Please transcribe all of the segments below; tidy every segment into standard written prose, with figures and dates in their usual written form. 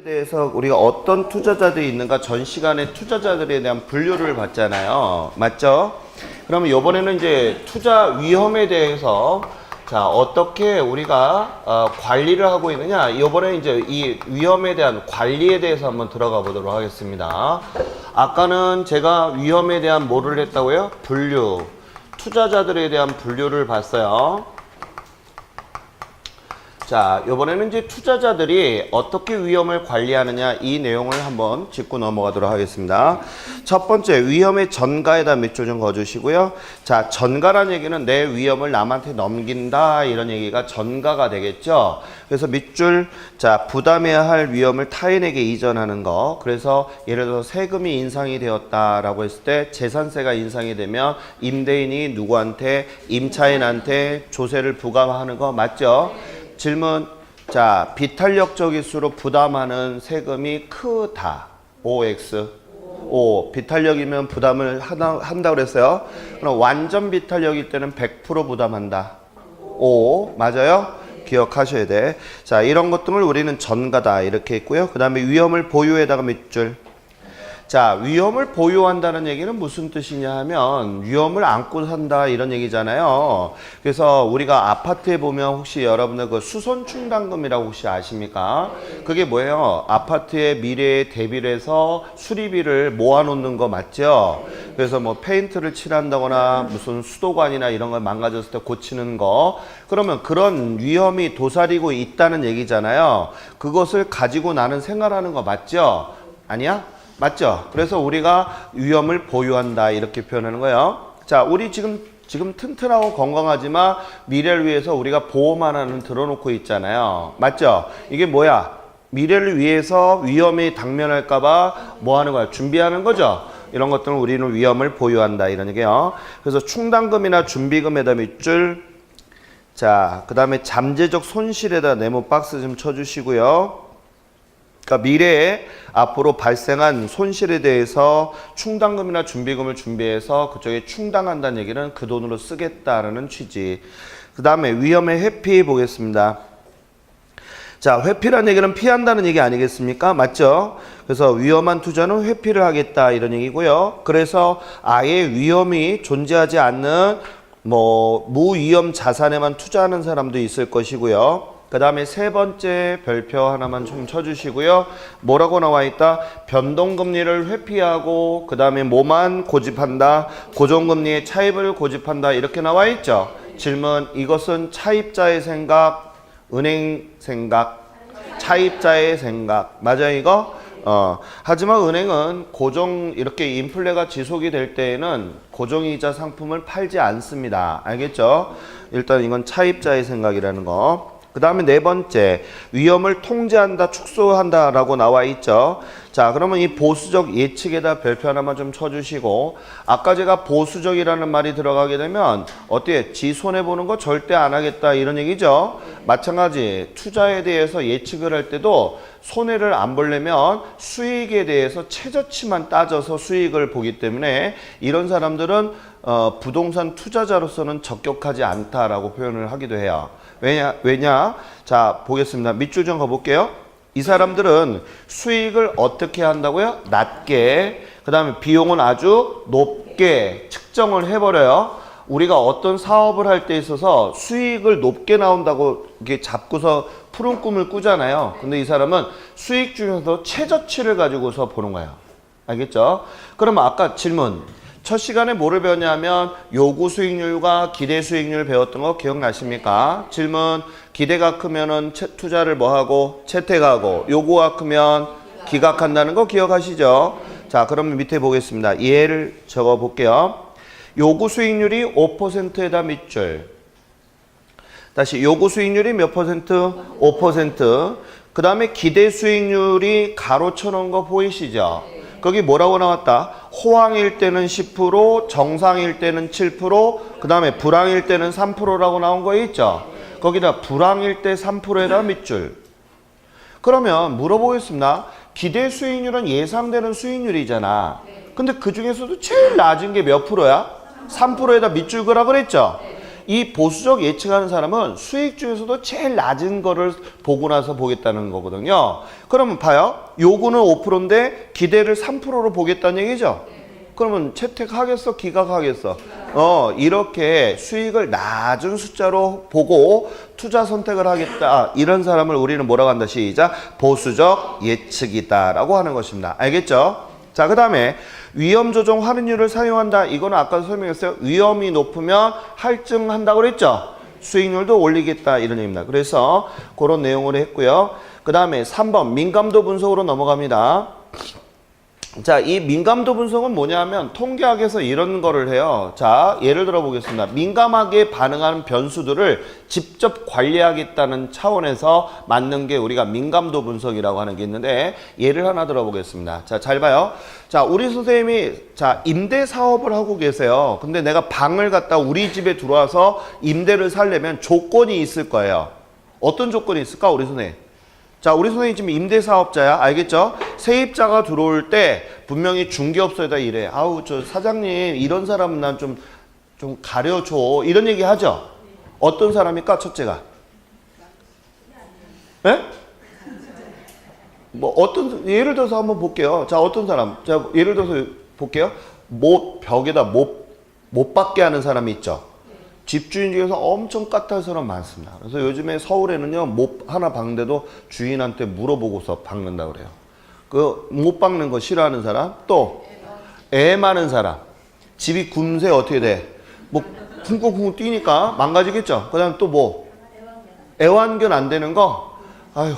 대해서 우리가 어떤 투자자들이 있는가 전 시간에 투자자들에 대한 분류를 봤잖아요. 맞죠? 그러면 이번에는 이제 투자 위험에 대해서 자 어떻게 우리가 관리를 하고 있느냐, 이번에 이제 이 위험에 대한 관리에 대해서 한번 들어가 보도록 하겠습니다. 아까는 제가 위험에 대한 뭐를 했다고요? 분류, 투자자들에 대한 분류를 봤어요. 자, 이번에는 이제 투자자들이 어떻게 위험을 관리하느냐, 이 내용을 한번 짚고 넘어가도록 하겠습니다. 첫 번째, 위험의 전가에다 밑줄 좀 그어주시고요. 자, 전가란 얘기는 내 위험을 남한테 넘긴다, 이런 얘기가 전가가 되겠죠. 그래서 밑줄, 자, 부담해야 할 위험을 타인에게 이전하는 거. 그래서 예를 들어서 세금이 인상이 되었다라고 했을 때 재산세가 인상이 되면 임대인이 누구한테, 임차인한테 조세를 부과하는 거 맞죠? 질문. 자, 비탄력적일수록 부담하는 세금이 크다. OX. O. 비탄력이면 부담을 한다 그랬어요. 그럼 완전 비탄력일 때는 100% 부담한다. O. 맞아요? 기억하셔야 돼. 자, 이런 것들을 우리는 전가다 이렇게 했고요. 그 다음에 위험을 보유에다가 밑줄. 자, 위험을 보유한다는 얘기는 무슨 뜻이냐 하면 위험을 안고 산다 이런 얘기잖아요. 그래서 우리가 아파트에 보면 혹시 여러분들 그 수선 충당금이라고 혹시 아십니까? 그게 뭐예요? 아파트의 미래에 대비를 해서 수리비를 모아놓는 거 맞죠? 그래서 뭐 페인트를 칠한다거나 무슨 수도관이나 이런 걸 망가졌을 때 고치는 거, 그러면 그런 위험이 도사리고 있다는 얘기잖아요. 그것을 가지고 나는 생활하는 거 맞죠? 아니야? 맞죠? 그래서 우리가 위험을 보유한다 이렇게 표현하는 거예요. 자, 우리 지금 튼튼하고 건강하지만 미래를 위해서 우리가 보험 하나는 들어놓고 있잖아요. 맞죠? 이게 뭐야? 미래를 위해서 위험에 당면할까 봐 뭐 하는 거야? 준비하는 거죠? 이런 것들은 우리는 위험을 보유한다 이런 얘기예요. 그래서 충당금이나 준비금에다 밑줄. 자, 그 다음에 잠재적 손실에다 네모 박스 좀 쳐주시고요. 그러니까 미래에 앞으로 발생한 손실에 대해서 충당금이나 준비금을 준비해서 그쪽에 충당한다는 얘기는 그 돈으로 쓰겠다라는 취지. 그 다음에 위험의 회피 보겠습니다. 자, 회피라는 얘기는 피한다는 얘기 아니겠습니까? 맞죠? 그래서 위험한 투자는 회피를 하겠다 이런 얘기고요. 그래서 아예 위험이 존재하지 않는 뭐 무위험 자산에만 투자하는 사람도 있을 것이고요. 그 다음에 세 번째 별표 하나만 좀 쳐주시고요. 뭐라고 나와 있다? 변동금리를 회피하고 그 다음에 뭐만 고집한다? 고정금리의 차입을 고집한다 이렇게 나와 있죠. 질문. 이것은 차입자의 생각, 은행 생각, 차입자의 생각 맞아요 이거? 하지만 은행은 고정 이렇게 인플레가 지속이 될 때에는 고정이자 상품을 팔지 않습니다. 알겠죠? 일단 이건 차입자의 생각이라는 거. 그 다음에 네 번째, 위험을 통제한다, 축소한다 라고 나와 있죠. 자, 그러면 이 보수적 예측에다 별표 하나만 좀 쳐주시고, 아까 제가 보수적이라는 말이 들어가게 되면 어때요? 지 손해보는 거 절대 안 하겠다 이런 얘기죠. 마찬가지 투자에 대해서 예측을 할 때도 손해를 안 보려면 수익에 대해서 최저치만 따져서 수익을 보기 때문에 이런 사람들은 부동산 투자자로서는 적격하지 않다라고 표현을 하기도 해요. 왜냐? 자, 보겠습니다. 밑줄 좀 가볼게요. 이 사람들은 수익을 어떻게 한다고요? 낮게. 그 다음에 비용은 아주 높게 측정을 해버려요. 우리가 어떤 사업을 할 때 있어서 수익을 높게 나온다고 이렇게 잡고서 푸른 꿈을 꾸잖아요. 근데 이 사람은 수익 중에서도 최저치를 가지고서 보는 거예요. 알겠죠? 그러면 아까 질문. 첫 시간에 뭐를 배웠냐면 요구 수익률과 기대 수익률 배웠던 거 기억나십니까? 질문. 기대가 크면은 투자를 뭐하고? 채택하고. 요구가 크면 기각한다는 거 기억하시죠? 자, 그러면 밑에 보겠습니다. 예를 적어 볼게요. 요구 수익률이 5%에다 밑줄. 다시 요구 수익률이 몇 퍼센트? 5%. 그 다음에 기대 수익률이 가로 쳐놓은 거 보이시죠? 거기 뭐라고 나왔다? 호황일 때는 10%, 정상일 때는 7%, 그 다음에 불황일 때는 3%라고 나온 거 있죠? 거기다 불황일 때 3%에다 밑줄. 그러면 물어보겠습니다. 기대 수익률은 예상되는 수익률이잖아. 근데 그 중에서도 제일 낮은 게 몇 프로야? 3%에다 밑줄 그라 그랬죠? 이 보수적 예측하는 사람은 수익 중에서도 제일 낮은 거를 보고 나서 보겠다는 거거든요. 그러면 봐요. 요거는 5%인데 기대를 3%로 보겠다는 얘기죠. 그러면 채택하겠어? 기각하겠어? 이렇게 수익을 낮은 숫자로 보고 투자 선택을 하겠다. 이런 사람을 우리는 뭐라고 한다? 시작. 보수적 예측이다라고 하는 것입니다. 알겠죠? 자, 그 다음에 위험 조정 할인율을 사용한다. 이거는 아까도 설명했어요. 위험이 높으면 할증한다고 그랬죠? 수익률도 올리겠다. 이런 얘기입니다. 그래서 그런 내용으로 했고요. 그 다음에 3번 민감도 분석으로 넘어갑니다. 자, 이 민감도 분석은 뭐냐면 통계학에서 이런 거를 해요. 자, 예를 들어 보겠습니다. 민감하게 반응하는 변수들을 직접 관리하겠다는 차원에서 만든 게 우리가 민감도 분석이라고 하는 게 있는데 예를 하나 들어보겠습니다. 자, 잘 봐요. 자, 우리 선생님이 자, 임대 사업을 하고 계세요. 근데 내가 방을 갖다 우리 집에 들어와서 임대를 살려면 조건이 있을 거예요. 어떤 조건이 있을까, 우리 선생님? 자, 우리 선생님 지금 임대사업자야. 알겠죠? 세입자가 들어올 때 분명히 중개업소에다 이래. 아우, 저 사장님, 이런 사람은 난 좀 가려줘. 이런 얘기 하죠? 어떤 사람일까, 첫째가? 예? 뭐, 예를 들어서 한번 볼게요. 자, 어떤 사람? 자, 예를 들어서 볼게요. 벽에다 못 받게 하는 사람이 있죠? 집주인 중에서 엄청 까탈 사람 많습니다. 그래서 요즘에 서울에는요, 못 하나 박는데도 주인한테 물어보고서 박는다 그래요. 그 못 박는 거 싫어하는 사람, 또 애 많은 사람, 집이 금세 어떻게 돼? 뭐 쿵쿵쿵 뛰니까 망가지겠죠. 그다음 또 뭐 애완견 안 되는 거, 아휴,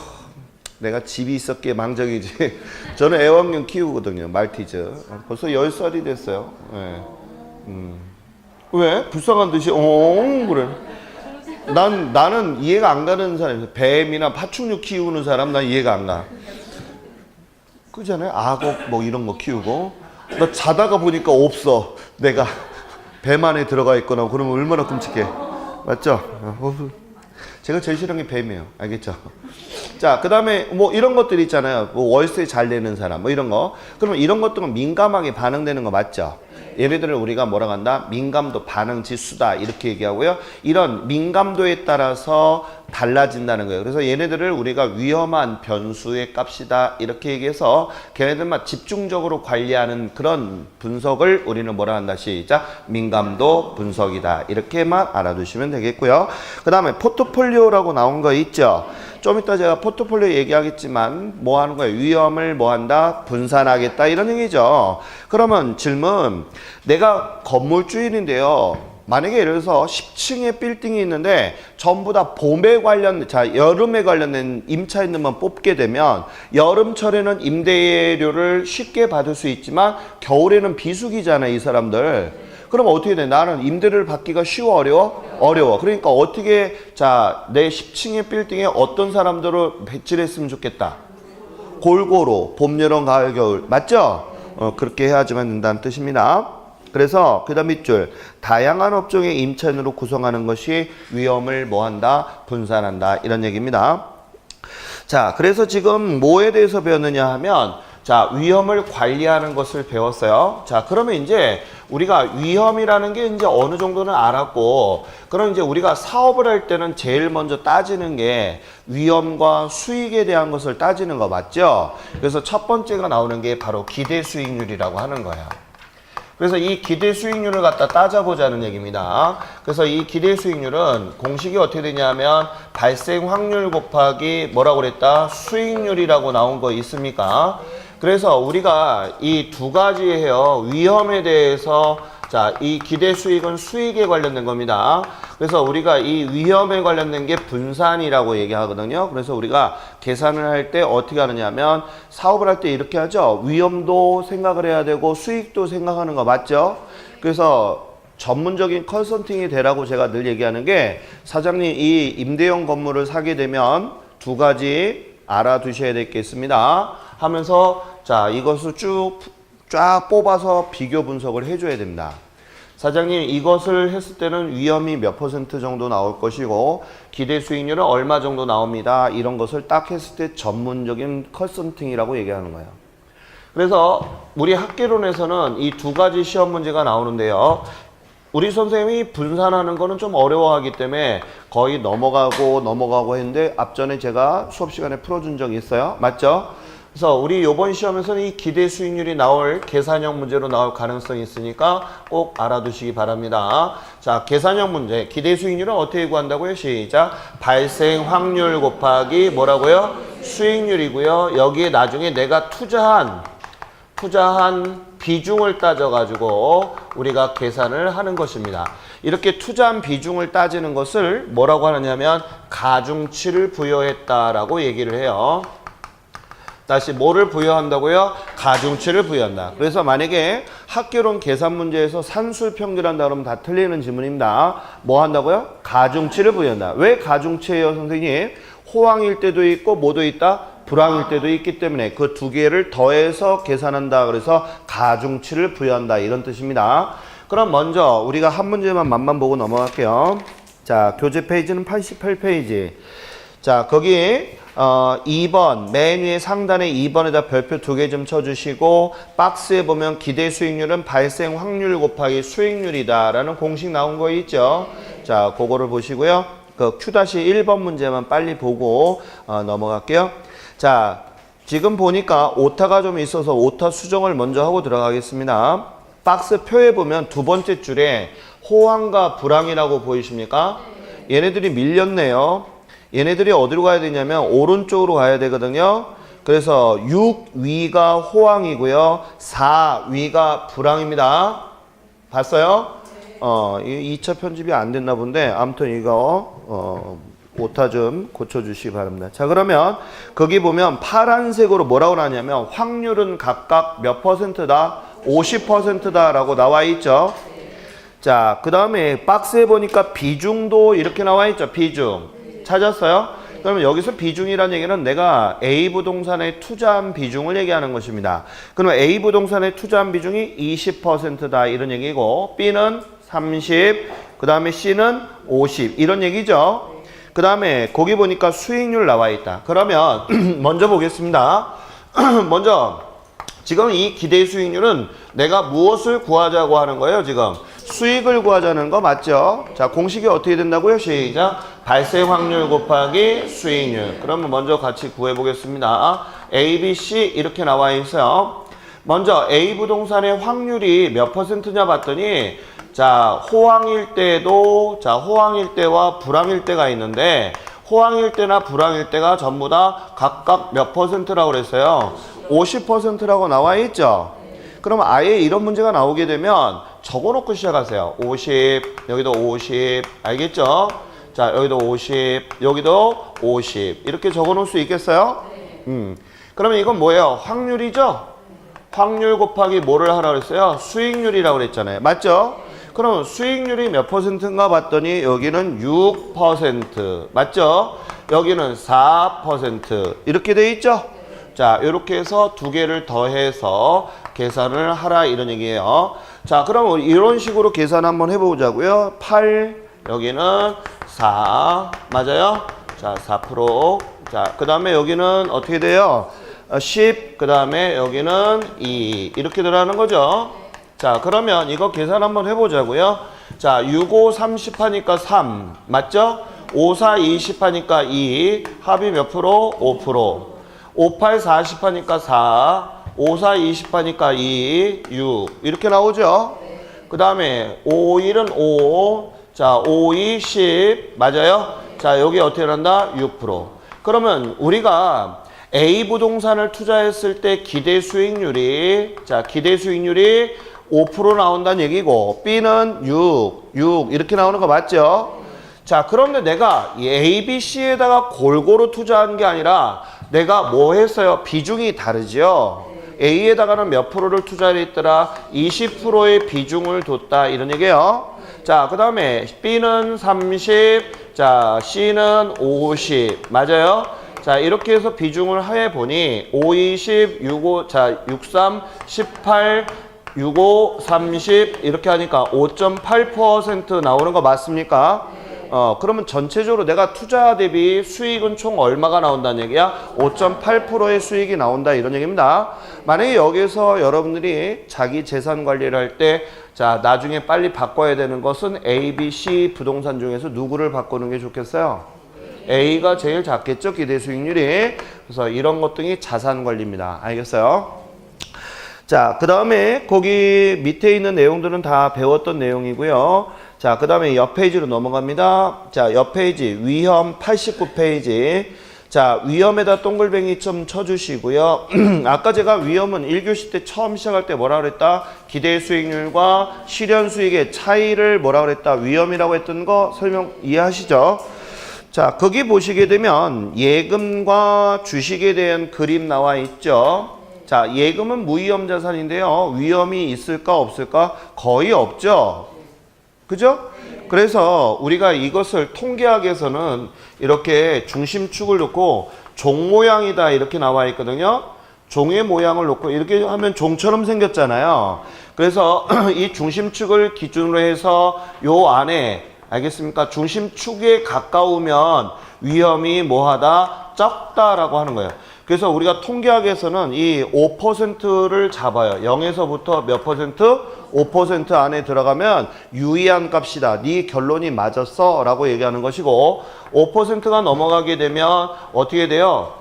내가 집이 있었기에 망정이지. 저는 애완견 키우거든요, 말티즈. 벌써 10살이 됐어요. 네. 왜? 불쌍한 듯이 그래. 나는 이해가 안 가는 사람이에요. 뱀이나 파충류 키우는 사람 난 이해가 안 가. 그잖아요. 악어 뭐 이런 거 키우고 나 자다가 보니까 없어. 내가 뱀 안에 들어가 있거나 그러면 얼마나 끔찍해. 맞죠? 제가 제일 싫어하는 게 뱀이에요. 알겠죠? 자, 그 다음에 뭐 이런 것들 있잖아요. 뭐 월세 잘 내는 사람 뭐 이런 거. 그러면 이런 것들은 민감하게 반응되는 거 맞죠? 얘네들을 우리가 뭐라고 한다? 민감도 반응 지수다 이렇게 얘기하고요. 이런 민감도에 따라서 달라진다는 거예요. 그래서 얘네들을 우리가 위험한 변수의 값이다 이렇게 얘기해서 걔네들만 집중적으로 관리하는 그런 분석을 우리는 뭐라 한다? 시작. 민감도 분석이다. 이렇게만 알아두시면 되겠고요. 그 다음에 포트폴리오라고 나온 거 있죠? 좀 이따 제가 포트폴리오 얘기하겠지만 뭐 하는 거예요? 위험을 뭐 한다? 분산하겠다 이런 얘기죠. 그러면 질문, 내가 건물주인인데요. 만약에 예를 들어서 10층의 빌딩이 있는데 전부 다 봄에 여름에 관련된 임차 있는 만 뽑게 되면 여름철에는 임대료를 쉽게 받을 수 있지만 겨울에는 비수기잖아요, 이 사람들. 그럼 어떻게 돼? 나는 임대료를 받기가 쉬워, 어려워? 어려워. 그러니까 어떻게, 자, 내 10층의 빌딩에 어떤 사람들을 배치를 했으면 좋겠다. 골고루, 봄, 여름, 가을, 겨울. 맞죠? 그렇게 해야지만 된다는 뜻입니다. 그래서 그 다음 밑줄, 다양한 업종의 임차인으로 구성하는 것이 위험을 뭐한다? 분산한다. 이런 얘기입니다. 자, 그래서 지금 뭐에 대해서 배웠느냐 하면, 자, 위험을 관리하는 것을 배웠어요. 자, 그러면 이제 우리가 위험이라는 게 이제 어느 정도는 알았고, 그럼 이제 우리가 사업을 할 때는 제일 먼저 따지는 게 위험과 수익에 대한 것을 따지는 거 맞죠? 그래서 첫 번째가 나오는 게 바로 기대 수익률이라고 하는 거예요. 그래서 이 기대 수익률을 갖다 따져보자는 얘기입니다. 그래서 이 기대 수익률은 공식이 어떻게 되냐면 발생 확률 곱하기 뭐라고 그랬다? 수익률이라고 나온 거 있습니까? 그래서 우리가 이 두 가지 해요. 위험에 대해서, 자, 이 기대 수익은 수익에 관련된 겁니다. 그래서 우리가 이 위험에 관련된 게 분산이라고 얘기하거든요. 그래서 우리가 계산을 할 때 어떻게 하느냐면 사업을 할 때 이렇게 하죠. 위험도 생각을 해야 되고 수익도 생각하는 거 맞죠? 그래서 전문적인 컨설팅이 되라고 제가 늘 얘기하는 게, 사장님 이 임대형 건물을 사게 되면 두 가지 알아두셔야 되겠습니다 하면서, 자, 이것을 쫙 뽑아서 비교 분석을 해줘야 됩니다. 사장님, 이것을 했을 때는 위험이 몇 % 정도 나올 것이고 기대 수익률은 얼마 정도 나옵니다. 이런 것을 딱 했을 때 전문적인 컨설팅이라고 얘기하는 거예요. 그래서 우리 학계론에서는 이 두 가지 시험 문제가 나오는데요. 우리 선생님이 분산하는 거는 좀 어려워하기 때문에 거의 넘어가고 했는데 앞전에 제가 수업 시간에 풀어준 적이 있어요. 맞죠? 그래서 우리 이번 시험에서는 이 기대 수익률이 나올 계산형 문제로 나올 가능성이 있으니까 꼭 알아두시기 바랍니다. 자, 계산형 문제. 기대 수익률은 어떻게 구한다고요? 시작. 발생 확률 곱하기 뭐라고요? 수익률이고요. 여기에 나중에 내가 투자한 비중을 따져가지고 우리가 계산을 하는 것입니다. 이렇게 투자한 비중을 따지는 것을 뭐라고 하느냐면 가중치를 부여했다라고 얘기를 해요. 다시 뭐를 부여한다고요? 가중치를 부여한다. 그래서 만약에 학교론 계산 문제에서 산술평균한다 그러면 다 틀리는 지문입니다. 뭐 한다고요? 가중치를 부여한다. 왜 가중치예요, 선생님? 호황일 때도 있고 뭐도 있다? 불황일 때도 있기 때문에 그 두 개를 더해서 계산한다. 그래서 가중치를 부여한다. 이런 뜻입니다. 그럼 먼저 우리가 한 문제만 맛만 보고 넘어갈게요. 자, 교재 페이지는 88페이지. 자, 거기 2번 맨 위에 상단에 2번에다 별표 2개 좀 쳐주시고 박스에 보면 기대 수익률은 발생 확률 곱하기 수익률이다 라는 공식 나온 거 있죠. 자, 그거를 보시고요. 그 Q-1번 문제만 빨리 보고 넘어갈게요. 자, 지금 보니까 오타가 좀 있어서 오타 수정을 먼저 하고 들어가겠습니다. 박스 표에 보면 두 번째 줄에 호황과 불황이라고 보이십니까? 얘네들이 밀렸네요. 얘네들이 어디로 가야 되냐면 오른쪽으로 가야 되거든요. 그래서 6위가 호황이고요. 4위가 불황입니다. 봤어요? 2차 편집이 안 됐나 본데 아무튼 이거 오타 좀 고쳐주시기 바랍니다. 자, 그러면 거기 보면 파란색으로 뭐라고 나냐면 확률은 각각 몇 퍼센트다? 50%다 라고 나와 있죠. 자, 그 다음에 박스에 보니까 비중도 이렇게 나와 있죠. 비중 찾았어요? 그러면 여기서 비중이라는 얘기는 내가 A 부동산에 투자한 비중을 얘기하는 것입니다. 그러면 A 부동산에 투자한 비중이 20%다 이런 얘기고 B는 30, 그 다음에 C는 50 이런 얘기죠. 그 다음에 거기 보니까 수익률 나와 있다. 그러면 먼저 보겠습니다. 먼저 지금 이 기대 수익률은 내가 무엇을 구하자고 하는 거예요? 지금 수익을 구하자는 거 맞죠? 자, 공식이 어떻게 된다고요? 시작. 발생 확률 곱하기 수익률. 그러면 먼저 같이 구해 보겠습니다. A, B, C 이렇게 나와 있어요. 먼저 A 부동산의 확률이 몇 퍼센트냐 봤더니 자, 호황일 때도 호황일 때와 불황일 때가 있는데 호황일 때나 불황일 때가 전부 다 각각 몇 퍼센트라고 그랬어요? 50%라고 나와 있죠. 그럼 아예 이런 문제가 나오게 되면 적어놓고 시작하세요. 50, 여기도 50, 알겠죠? 자, 여기도 50, 여기도 50 이렇게 적어놓을 수 있겠어요? 그러면 이건 뭐예요? 확률이죠? 확률 곱하기 뭐를 하라고 그랬어요? 수익률이라고 그랬잖아요. 맞죠? 그럼 수익률이 몇 퍼센트인가 봤더니 여기는 6%, 맞죠? 여기는 4% 이렇게 돼 있죠? 자, 이렇게 해서 두 개를 더해서 계산을 하라 이런 얘기예요. 자, 그럼 이런 식으로 계산 한번 해보자고요. 8, 여기는 4, 맞아요? 자, 4%. 자, 그 다음에 여기는 어떻게 돼요? 10, 그 다음에 여기는 2 이렇게 들어가는 거죠. 자, 그러면 이거 계산 한번 해보자고요. 자, 6, 5, 30 하니까 3, 맞죠? 5, 4, 20 하니까 2, 합이 몇 프로? 5%. 5, 8, 40 하니까 4, 5, 4, 20 하니까 2, 6 이렇게 나오죠? 그 다음에 5, 1은 5, 자, 5, 2, 10 맞아요? 자, 여기 어떻게 난다? 6%. 그러면 우리가 A 부동산을 투자했을 때 기대 수익률이 자, 기대 수익률이 5% 나온다는 얘기고 B는 6 이렇게 나오는 거 맞죠? 자, 그런데 내가 이 A, B, C에다가 골고루 투자한 게 아니라 내가 뭐 했어요? 비중이 다르죠? A에다가는 몇 프로를 투자했더라? 20%의 비중을 뒀다 이런 얘기예요. 자, 그 다음에 B는 30, 자, C는 50 맞아요? 자, 이렇게 해서 비중을 해보니 5, 20, 6, 5, 자, 6, 3, 18, 6, 5, 30 이렇게 하니까 5.8% 나오는 거 맞습니까? 그러면 전체적으로 내가 투자 대비 수익은 총 얼마가 나온다는 얘기야? 5.8%의 수익이 나온다 이런 얘기입니다. 만약에 여기서 여러분들이 자기 재산 관리를 할 때 자, 나중에 빨리 바꿔야 되는 것은 A, B, C 부동산 중에서 누구를 바꾸는 게 좋겠어요? A가 제일 작겠죠, 기대 수익률이. 그래서 이런 것 등이 자산 관리입니다. 알겠어요? 자, 그 다음에 거기 밑에 있는 내용들은 다 배웠던 내용이고요. 자, 그 다음에 옆 페이지로 넘어갑니다. 자, 옆 페이지 위험 89페이지. 자, 위험에다 동글뱅이 좀 쳐주시고요. 아까 제가 위험은 1교시 때 처음 시작할 때 뭐라 그랬다? 기대 수익률과 실현 수익의 차이를 뭐라 그랬다? 위험이라고 했던 거 설명 이해하시죠? 자, 거기 보시게 되면 예금과 주식에 대한 그림 나와 있죠. 자, 예금은 무위험 자산인데요. 위험이 있을까 없을까? 거의 없죠. 그죠? 그래서 우리가 이것을 통계학에서는 이렇게 중심축을 놓고 종 모양이다 이렇게 나와 있거든요. 종의 모양을 놓고 이렇게 하면 종처럼 생겼잖아요. 그래서 이 중심축을 기준으로 해서 요 안에 알겠습니까? 중심축에 가까우면 위험이 뭐하다? 적다라고 하는 거예요. 그래서 우리가 통계학에서는 이 5%를 잡아요. 0에서부터 몇 퍼센트? 5% 안에 들어가면 유의한 값이다. 네 결론이 맞았어 라고 얘기하는 것이고 5%가 넘어가게 되면 어떻게 돼요?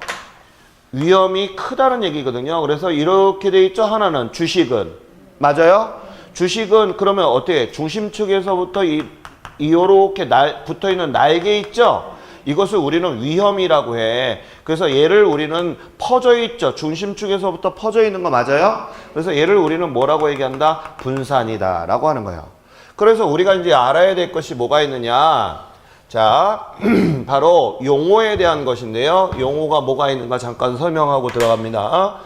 위험이 크다는 얘기거든요. 그래서 이렇게 돼 있죠. 하나는 주식은. 맞아요? 주식은 그러면 어떻게 중심축에서부터 이렇게 붙어있는 날개 있죠? 이것을 우리는 위험이라고 해. 그래서 얘를 우리는 퍼져 있죠. 중심축에서부터 퍼져 있는 거 맞아요? 그래서 얘를 우리는 뭐라고 얘기한다? 분산이다 라고 하는 거예요. 그래서 우리가 이제 알아야 될 것이 뭐가 있느냐. 자, 바로 용어에 대한 것인데요. 용어가 뭐가 있는가 잠깐 설명하고 들어갑니다.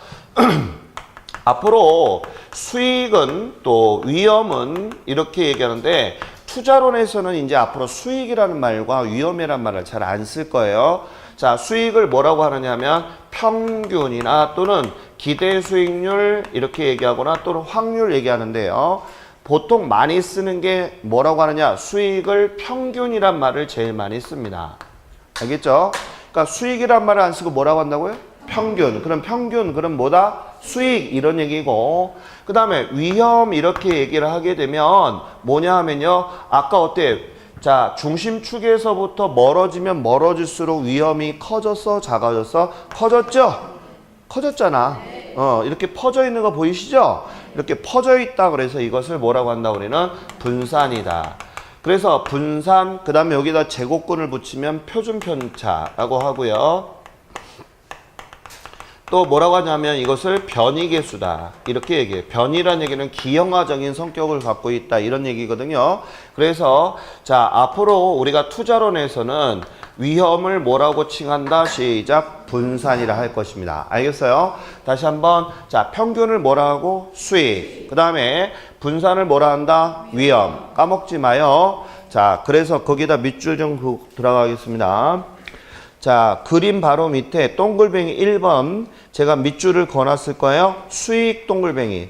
앞으로 수익은 또 위험은 이렇게 얘기하는데 투자론에서는 이제 앞으로 수익이라는 말과 위험이라는 말을 잘 안 쓸 거예요. 자, 수익을 뭐라고 하느냐 하면 평균이나 또는 기대 수익률 이렇게 얘기하거나 또는 확률 얘기하는데요. 보통 많이 쓰는 게 뭐라고 하느냐? 수익을 평균이란 말을 제일 많이 씁니다. 알겠죠? 그러니까 수익이란 말을 안 쓰고 뭐라고 한다고요? 평균. 그럼 평균, 그럼 뭐다? 수익 이런 얘기고 그 다음에 위험 이렇게 얘기를 하게 되면 뭐냐 하면요. 아까 어때? 자, 중심축에서부터 멀어지면 멀어질수록 위험이 커졌어? 작아졌어? 커졌죠? 커졌잖아. 이렇게 퍼져 있는 거 보이시죠? 이렇게 퍼져 있다 그래서 이것을 뭐라고 한다 우리는? 분산이다. 그래서 분산, 그 다음에 여기다 제곱근을 붙이면 표준편차라고 하고요. 또 뭐라고 하냐면 이것을 변이계수다 이렇게 얘기해요. 변이라는 얘기는 기형화적인 성격을 갖고 있다 이런 얘기거든요. 그래서 자, 앞으로 우리가 투자론에서는 위험을 뭐라고 칭한다? 시작! 분산이라 할 것입니다. 알겠어요? 다시 한번 자, 평균을 뭐라 하고? 수익. 그 다음에 분산을 뭐라 한다? 위험. 까먹지 마요. 자, 그래서 거기다 밑줄 좀 들어가겠습니다. 자, 그림 바로 밑에 동글뱅이 1번 제가 밑줄을 그어놨을 거예요. 수익 동글뱅이.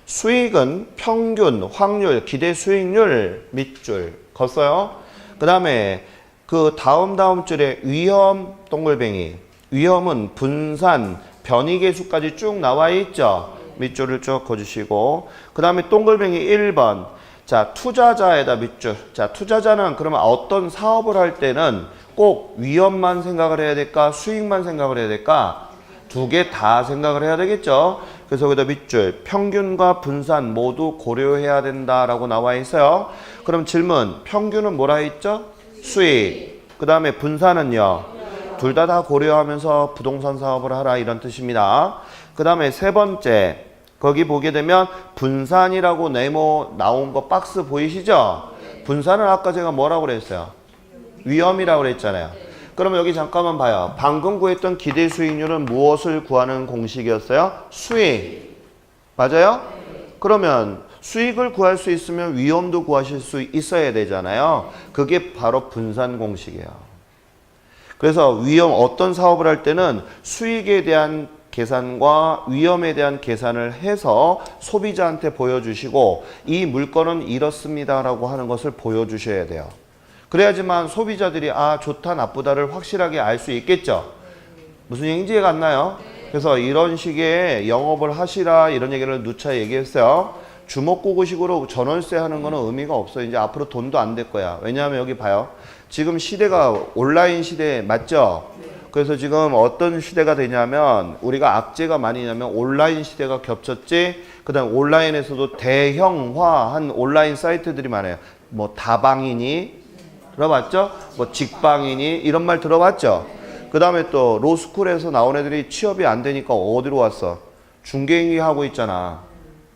수익은 평균, 확률, 기대 수익률 밑줄 걷어요. 그 다음에 그 다음 줄에 위험 동글뱅이. 위험은 분산, 변이계수까지 쭉 나와 있죠. 밑줄을 쭉 그어주시고 그 다음에 동글뱅이 1번 자, 투자자에다 밑줄. 자, 투자자는 그러면 어떤 사업을 할 때는 꼭 위험만 생각을 해야 될까? 수익만 생각을 해야 될까? 두 개 다 생각을 해야 되겠죠. 그래서 여기다 밑줄. 평균과 분산 모두 고려해야 된다라고 나와 있어요. 그럼 질문. 평균은 뭐라 했죠? 수익. 그 다음에 분산은요? 둘 다 고려하면서 부동산 사업을 하라 이런 뜻입니다. 그 다음에 세 번째. 거기 보게 되면 분산이라고 네모 나온 거 박스 보이시죠? 분산은 아까 제가 뭐라고 그랬어요? 위험이라고 그랬잖아요. 그러면 여기 잠깐만 봐요. 방금 구했던 기대 수익률은 무엇을 구하는 공식이었어요? 수익. 맞아요? 그러면 수익을 구할 수 있으면 위험도 구하실 수 있어야 되잖아요. 그게 바로 분산 공식이에요. 그래서 위험 어떤 사업을 할 때는 수익에 대한 계산과 위험에 대한 계산을 해서 소비자한테 보여주시고 이 물건은 이렇습니다라고 하는 것을 보여주셔야 돼요. 그래야지만 소비자들이 아, 좋다, 나쁘다를 확실하게 알 수 있겠죠. 무슨 얘기인지 이해가 안 나요? 그래서 이런 식의 영업을 하시라 이런 얘기를 누차 얘기했어요. 주먹구구식으로 전월세 하는 거는 의미가 없어요. 이제 앞으로 돈도 안 될 거야. 왜냐하면 여기 봐요. 지금 시대가 온라인 시대 맞죠? 그래서 지금 어떤 시대가 되냐면 우리가 악재가 많이 냐면 온라인 시대가 겹쳤지. 그 다음 온라인에서도 대형화한 온라인 사이트들이 많아요. 뭐 다방이니 들어봤죠? 뭐 직방이니 이런 말 들어봤죠? 그 다음에 또 로스쿨에서 나온 애들이 취업이 안 되니까 어디로 왔어? 중개인이 하고 있잖아.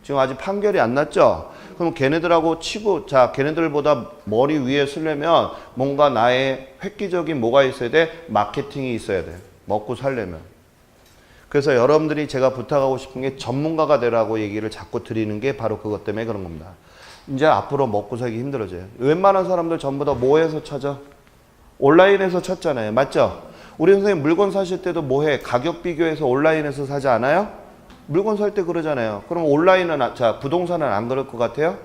지금 아직 판결이 안 났죠? 그럼 걔네들하고 치고, 자, 걔네들보다 머리 위에 쓰려면 뭔가 나의 획기적인 뭐가 있어야 돼? 마케팅이 있어야 돼. 먹고 살려면. 그래서 여러분들이 제가 부탁하고 싶은 게 전문가가 되라고 얘기를 자꾸 드리는 게 바로 그것 때문에 그런 겁니다. 이제 앞으로 먹고 살기 힘들어져요. 웬만한 사람들 전부 다 뭐해서 찾아? 온라인에서 찾잖아요. 맞죠? 우리 선생님 물건 사실 때도 뭐해? 가격 비교해서 온라인에서 사지 않아요? 물건 살 때 그러잖아요. 그럼 온라인은, 자, 부동산은 안 그럴 것 같아요?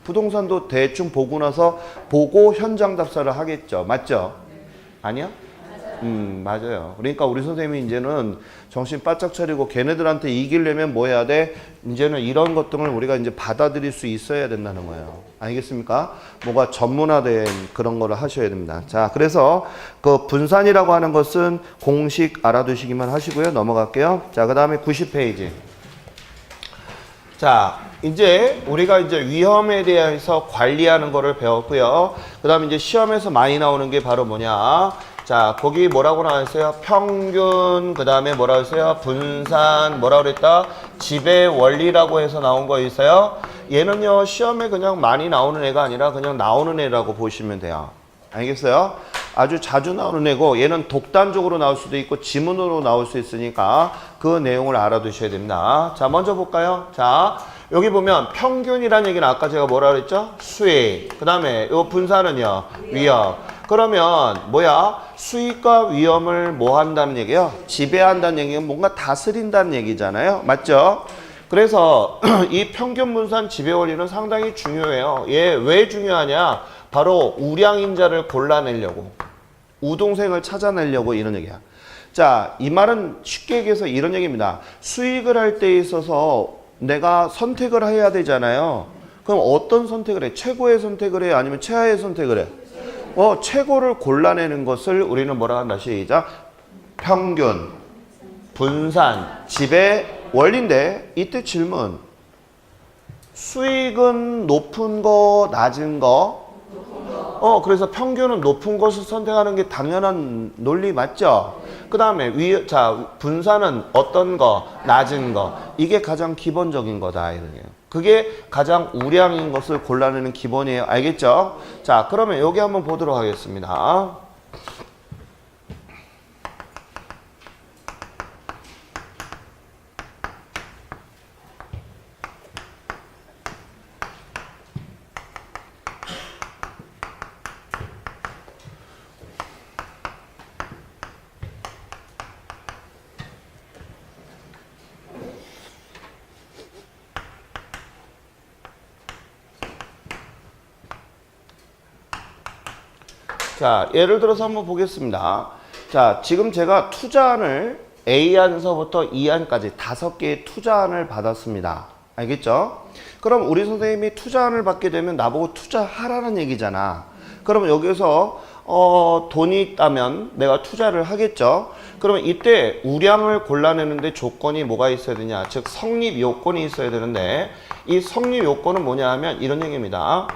부동산도 대충 보고 나서 보고 현장 답사를 하겠죠. 맞죠? 아니요? 맞아요. 그러니까 우리 선생님이 이제는 정신 바짝 차리고 걔네들한테 이기려면 뭐 해야 돼? 이제는 이런 것들을 우리가 이제 받아들일 수 있어야 된다는 거예요. 알겠습니까? 뭐가 전문화된 그런 거를 하셔야 됩니다. 자, 그래서 그 분산이라고 하는 것은 공식 알아두시기만 하시고요. 넘어갈게요. 자, 그 다음에 90페이지. 자, 이제 우리가 이제 위험에 대해서 관리하는 거를 배웠고요. 그 다음에 이제 시험에서 많이 나오는 게 바로 뭐냐? 자, 거기 뭐라고 나왔어요? 평균, 그 다음에 뭐라고 했어요? 분산, 뭐라고 그랬다? 지배 원리라고 해서 나온 거 있어요? 얘는요, 시험에 그냥 많이 나오는 애가 아니라 그냥 나오는 애라고 보시면 돼요. 알겠어요? 아주 자주 나오는 애고, 얘는 독단적으로 나올 수도 있고, 지문으로 나올 수 있으니까 그 내용을 알아두셔야 됩니다. 자, 먼저 볼까요? 자, 여기 보면 평균이라는 얘기는 아까 제가 뭐라 그랬죠? 수익. 그 다음에 요 분산은요? 위험. 그러면 뭐야? 수익과 위험을 뭐 한다는 얘기예요? 지배한다는 얘기는 뭔가 다스린다는 얘기잖아요. 맞죠? 그래서 이 평균 분산 지배 원리는 상당히 중요해요. 얘 왜 중요하냐? 바로 우량인자를 골라내려고. 우동생을 찾아내려고 이런 얘기야. 자, 이 말은 쉽게 얘기해서 이런 얘기입니다. 수익을 할 때 있어서 내가 선택을 해야 되잖아요. 그럼 어떤 선택을 해? 최고의 선택을 해? 아니면 최하의 선택을 해? 최고를 골라내는 것을 우리는 뭐라 한다? 시작. 평균, 분산, 지배 원리인데 이때 질문. 수익은 높은 거, 낮은 거? 그래서 평균은 높은 것을 선택하는 게 당연한 논리 맞죠? 그 다음에 분산은 어떤 거, 낮은 거. 이게 가장 기본적인 거다. 이러게요. 그게 가장 우량인 것을 골라내는 기본이에요. 알겠죠? 자, 그러면 여기 한번 보도록 하겠습니다. 자, 예를 들어서 한번 보겠습니다. 자, 지금 제가 투자안을 A안서부터 E안까지 5개의 투자안을 받았습니다. 알겠죠? 그럼 우리 선생님이 투자안을 받게 되면 나보고 투자하라는 얘기잖아. 그러면 여기서 돈이 있다면 내가 투자를 하겠죠? 그러면 이때 우량을 골라내는데 조건이 뭐가 있어야 되냐? 즉 성립 요건이 있어야 되는데 이 성립 요건은 뭐냐 하면 이런 얘기입니다.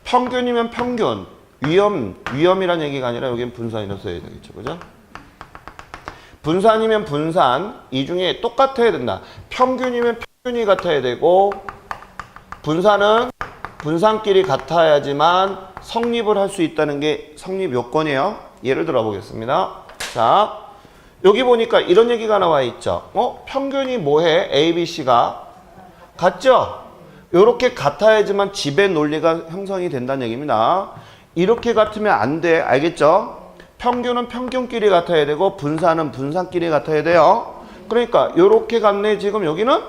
평균이면 평균, 위험이란 얘기가 아니라 여기는 분산이라고 써야 되겠죠. 그죠? 분산이면 분산, 이 중에 똑같아야 된다. 평균이면 평균이 같아야 되고 분산은 분산끼리 같아야지만 성립을 할 수 있다는 게 성립 요건이에요. 예를 들어 보겠습니다. 자, 여기 보니까 이런 얘기가 나와 있죠. 평균이 뭐해? A, B, C가 같죠? 이렇게 같아야지만 지배 논리가 형성이 된다는 얘기입니다. 이렇게 같으면 안 돼. 알겠죠? 평균은 평균끼리 같아야 되고 분산은 분산끼리 같아야 돼요. 그러니까 이렇게 같네. 지금 여기는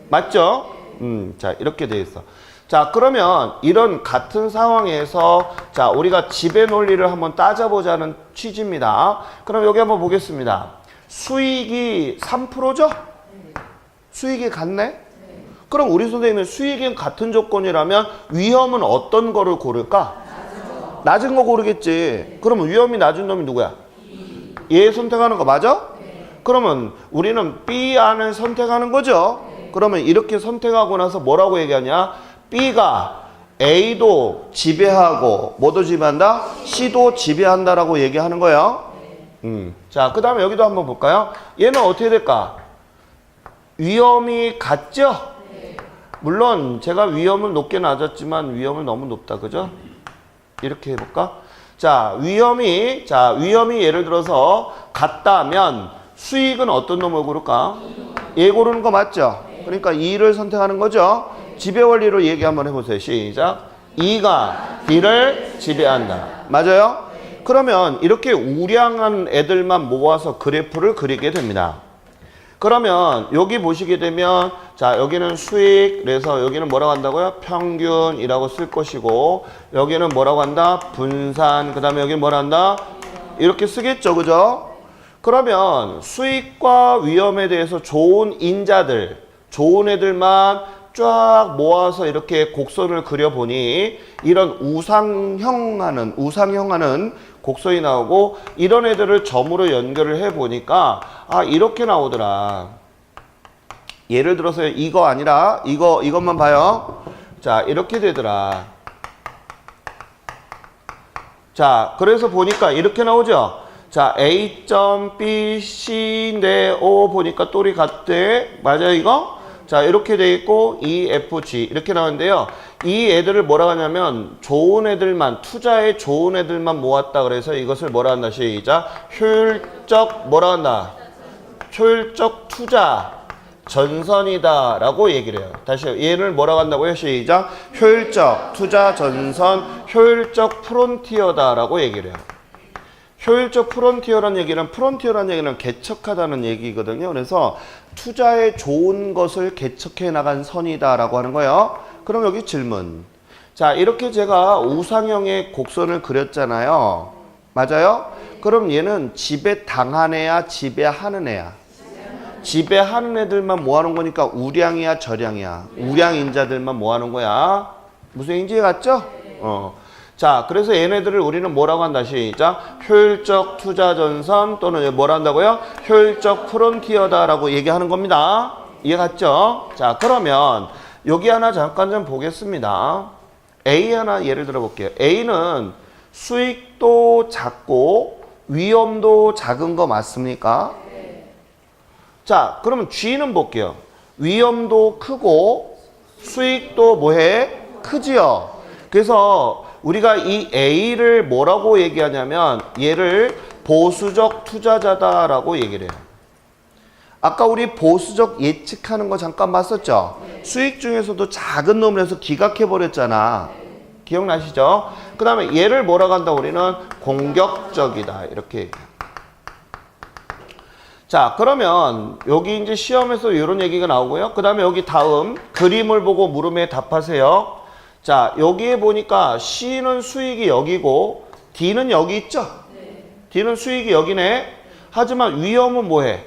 맞죠? 자, 이렇게 돼 있어. 자, 그러면 이런 같은 상황에서 자, 우리가 지배 논리를 한번 따져보자는 취지입니다. 그럼 여기 한번 보겠습니다. 수익이 3%죠? 수익이 같네? 그럼 우리 선생님은 수익이 같은 조건이라면 위험은 어떤 거를 고를까? 낮은 거 고르겠지. 그러면 위험이 낮은 놈이 누구야? 얘 선택하는 거 맞아? 그러면 우리는 B 안을 선택하는 거죠. 그러면 이렇게 선택하고 나서 뭐라고 얘기하냐? B가 A도 지배하고 뭐도 지배한다? C도 지배한다라고 얘기하는 거예요. 자, 그 다음에 여기도 한번 볼까요? 얘는 어떻게 될까? 위험이 같죠? 물론 제가 위험을 높게 낮았지만 위험을 너무 높다. 그죠? 이렇게 해볼까? 자, 위험이 예를 들어서 같다면 수익은 어떤 놈을 고를까? 얘 고르는 거 맞죠? 그러니까 2를 선택하는 거죠. 지배 원리로 얘기 한번 해보세요. 시작. 2가 D를 지배한다. 맞아요? 그러면 이렇게 우량한 애들만 모아서 그래프를 그리게 됩니다. 그러면 여기 보시게 되면 자, 여기는 수익, 그래서 여기는 뭐라고 한다고요? 평균이라고 쓸 것이고, 여기는 뭐라고 한다? 분산, 그 다음에 여기는 뭐라 한다? 이렇게 쓰겠죠, 그죠? 그러면 수익과 위험에 대해서 좋은 인자들, 좋은 애들만 쫙 모아서 이렇게 곡선을 그려보니 이런 우상형하는 곡선이 나오고, 이런 애들을 점으로 연결을 해보니까 아, 이렇게 나오더라. 예를 들어서 이거 아니라 이것만 봐요. 자, 이렇게 되더라. 자, 그래서 보니까 이렇게 나오죠. 자, A.B, C, 네, O 보니까 똘이 같대. 맞아요, 이거? 자, 이렇게 돼 있고 E, F, G 이렇게 나오는데요. 이 애들을 뭐라 하냐면 좋은 애들만, 투자에 좋은 애들만 모았다. 그래서 이것을 뭐라 한다. 시작. 효율적 뭐라 한다. 효율적 투자 전선이다 라고 얘기를 해요. 다시 얘를 뭐라고 한다고요? 시작. 효율적 투자 전선, 효율적 프론티어다 라고 얘기를 해요. 효율적 프론티어라는 얘기는 개척하다는 얘기거든요. 그래서 투자에 좋은 것을 개척해 나간 선이다 라고 하는 거예요. 그럼 여기 질문. 자, 이렇게 제가 우상형의 곡선을 그렸잖아요. 맞아요? 그럼 얘는 지배당한 애야, 지배하는 애야? 지배하는 애들만 모아놓은 거니까 우량이야, 저량이야? 우량인자들만 모아놓은 거야. 무슨 얘기인지 갔죠? 자, 그래서 얘네들을 우리는 뭐라고 한다. 시작. 효율적 투자 전선 또는 뭐라 한다고요? 효율적 프론티어다라고 얘기하는 겁니다. 이해 갔죠? 자, 그러면 여기 하나 잠깐 좀 보겠습니다. A 하나 예를 들어 볼게요. A는 수익도 작고 위험도 작은 거 맞습니까? 자, 그러면 G는 볼게요. 위험도 크고 수익도 뭐해? 크지요. 그래서 우리가 이 A를 뭐라고 얘기하냐면 얘를 보수적 투자자다라고 얘기를 해요. 아까 우리 보수적 예측하는 거 잠깐 봤었죠? 수익 중에서도 작은 놈을 해서 기각해버렸잖아. 기억나시죠? 그 다음에 얘를 뭐라고 한다. 우리는 공격적이다. 이렇게 얘기해요. 자, 그러면 여기 이제 시험에서 이런 얘기가 나오고요. 그 다음에 여기 다음 그림을 보고 물음에 답하세요. 자, 여기에 보니까 C는 수익이 여기고 D는 여기 있죠? D는 수익이 여기네. 하지만 위험은 뭐해?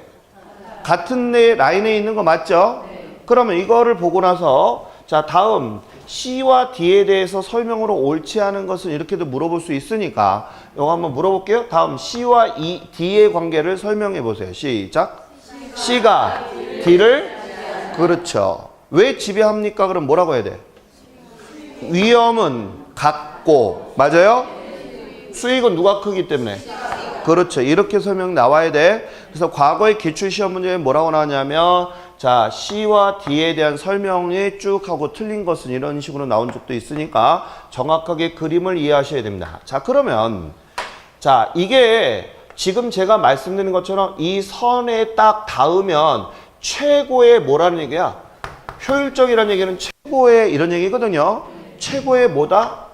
같은 라인에 있는 거 맞죠? 그러면 이거를 보고 나서 자, 다음 C와 D에 대해서 설명으로 옳지 않은 것은 이렇게도 물어볼 수 있으니까 이거 한번 물어볼게요. 다음 C와 D의 관계를 설명해 보세요. 시작. C가 D를 그렇죠. 왜 지배합니까? 그럼 뭐라고 해야 돼? 위험은 같고 맞아요? 수익은 누가 크기 때문에? 그렇죠. 이렇게 설명 나와야 돼. 그래서 과거의 기출시험 문제에 뭐라고 나왔냐면 자, C와 D에 대한 설명이 쭉 하고 틀린 것은 이런 식으로 나온 적도 있으니까 정확하게 그림을 이해하셔야 됩니다. 자, 그러면 자, 이게 지금 제가 말씀드린 것처럼 이 선에 딱 닿으면 최고의 뭐라는 얘기야? 효율적이라는 얘기는 최고의 이런 얘기거든요. 최고의 뭐다?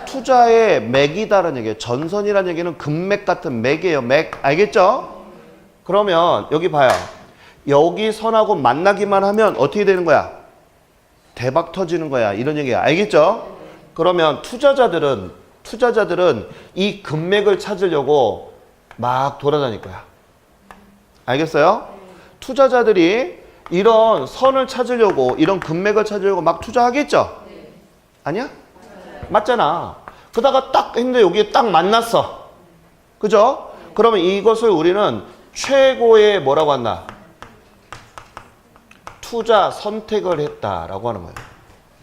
투자의 맥이다라는 얘기예요. 전선이라는 얘기는 금맥 같은 맥이에요. 맥. 알겠죠? 그러면 여기 봐요. 여기 선하고 만나기만 하면 어떻게 되는 거야? 대박 터지는 거야. 이런 얘기야. 알겠죠? 그러면 투자자들은 이 금맥을 찾으려고 막 돌아다닐 거야. 알겠어요? 투자자들이 이런 선을 찾으려고, 이런 금맥을 찾으려고 막 투자하겠죠? 아니야? 맞잖아. 그러다가 딱 했는데 여기에 딱 만났어. 그죠? 그러면 이것을 우리는 최고의 뭐라고 한다? 투자 선택을 했다라고 하는 거예요.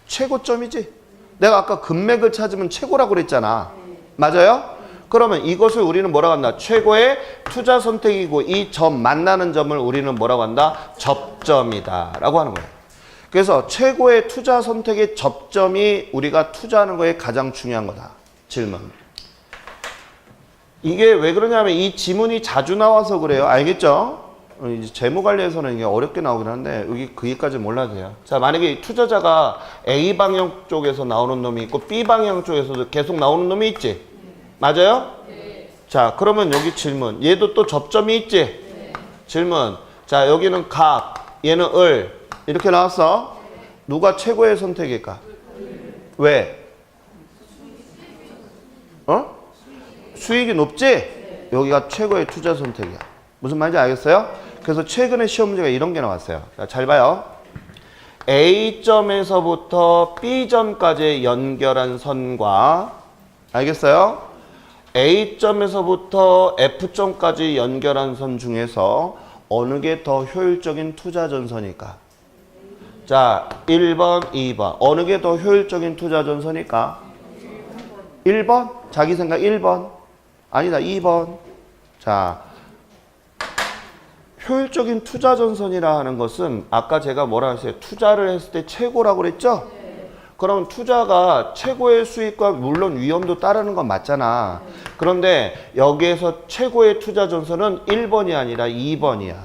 최고점이지. 내가 아까 금맥을 찾으면 최고라고 그랬잖아. 맞아요? 그러면 이것을 우리는 뭐라고 한다? 최고의 투자 선택이고, 이 점, 만나는 점을 우리는 뭐라고 한다? 접점이다 라고 하는 거예요. 그래서 최고의 투자 선택의 접점이 우리가 투자하는 거에 가장 중요한 거다. 질문. 이게 왜 그러냐면 이 지문이 자주 나와서 그래요. 알겠죠? 이제 재무관리에서는 이게 어렵게 나오긴 한데 여기 거기까지 몰라도 돼요. 자, 만약에 투자자가 A 방향 쪽에서 나오는 놈이 있고 B 방향 쪽에서도 계속 나오는 놈이 있지? 맞아요? 네. 자, 그러면 여기 질문. 얘도 또 접점이 있지? 네. 질문. 자, 여기는 각, 얘는 을. 이렇게 나왔어. 네. 누가 최고의 선택일까? 왜? 어? 수익이 높지? 네. 여기가 최고의 투자 선택이야. 무슨 말인지 알겠어요? 그래서 최근에 시험 문제가 이런 게 나왔어요. 자, 잘 봐요. A점에서부터 B점까지 연결한 선과, 알겠어요? A점에서부터 F점까지 연결한 선 중에서 어느 게 더 효율적인 투자 전선일까? 자, 1번, 2번. 어느 게 더 효율적인 투자 전선일까? 1번? 자기 생각 1번. 아니다, 2번. 자, 효율적인 투자 전선이라 하는 것은 아까 제가 뭐라 했어요? 투자를 했을 때 최고라고 그랬죠? 그럼 투자가 최고의 수익과 물론 위험도 따르는 건 맞잖아. 그런데 여기에서 최고의 투자 전선은 1번이 아니라 2번이야.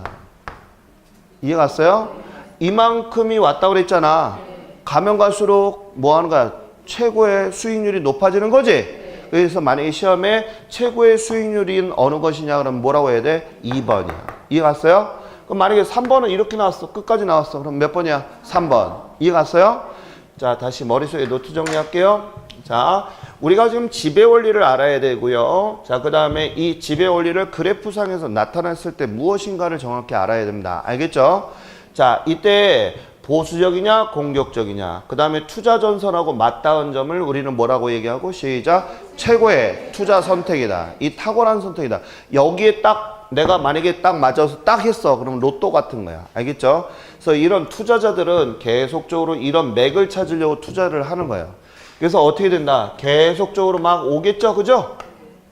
이해 갔어요? 이만큼이 왔다고 그랬잖아. 가면 갈수록 뭐 하는 거야? 최고의 수익률이 높아지는 거지? 그래서 만약에 시험에 최고의 수익률인 어느 것이냐 그러면 뭐라고 해야 돼? 2번이야. 이해 갔어요? 그럼 만약에 3번은 이렇게 나왔어. 끝까지 나왔어. 그럼 몇 번이야? 3번. 이해 갔어요? 자, 다시 머릿속에 노트 정리할게요. 자, 우리가 지금 지배 원리를 알아야 되고요. 자, 그 다음에 이 지배 원리를 그래프상에서 나타났을 때 무엇인가를 정확히 알아야 됩니다. 알겠죠? 자, 이때 보수적이냐 공격적이냐, 그 다음에 투자 전선하고 맞닿은 점을 우리는 뭐라고 얘기하고, 시작, 최고의 투자 선택이다. 이 탁월한 선택이다. 여기에 딱 내가 만약에 딱 맞아서 딱 했어. 그러면 로또 같은 거야. 알겠죠? 그래서 이런 투자자들은 계속적으로 이런 맥을 찾으려고 투자를 하는 거예요. 그래서 어떻게 된다? 계속적으로 막 오겠죠? 그죠?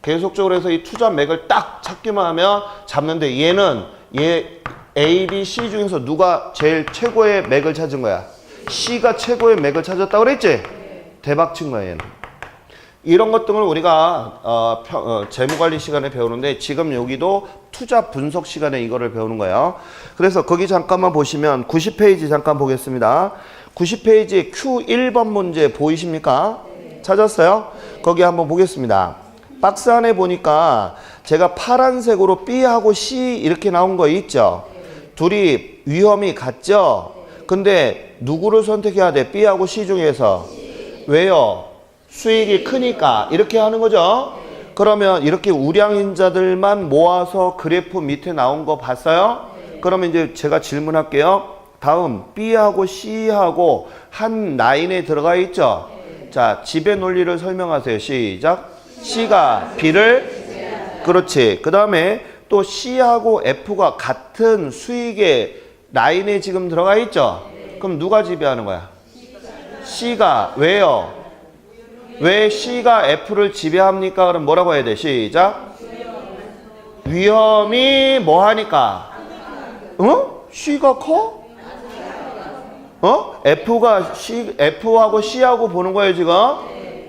계속적으로 해서 이 투자 맥을 딱 찾기만 하면 잡는데, 얘 A, B, C 중에서 누가 제일 최고의 맥을 찾은 거야? C가 최고의 맥을 찾았다고 그랬지? 대박 친 거야, 얘는. 이런 것 등을 우리가 재무관리 시간에 배우는데, 지금 여기도 투자 분석 시간에 이거를 배우는 거예요. 그래서 거기 잠깐만 보시면 90페이지 잠깐 보겠습니다. 90페이지에 Q1번 문제 보이십니까? 찾았어요? 거기 한번 보겠습니다. 박스 안에 보니까 제가 파란색으로 B하고 C 이렇게 나온 거 있죠? 둘이 위험이 같죠? 근데 누구를 선택해야 돼? B하고 C 중에서. 왜요? 수익이 크니까. 이렇게 하는 거죠? 그러면 이렇게 우량인자들만 모아서 그래프 밑에 나온 거 봤어요? 그러면 이제 제가 질문할게요. 다음 B하고 C하고 한 라인에 들어가 있죠? 자, 지배 논리를 설명하세요. 시작. C가 B를, 그렇지. 그 다음에 또 C하고 F가 같은 수익의 라인에 지금 들어가 있죠? 그럼 누가 지배하는 거야? C가. 왜요? 왜 C가 F를 지배합니까? 그럼 뭐라고 해야 돼? 시작. 위험이 뭐 하니까? C가 커? F하고 C하고 보는 거예요, 지금?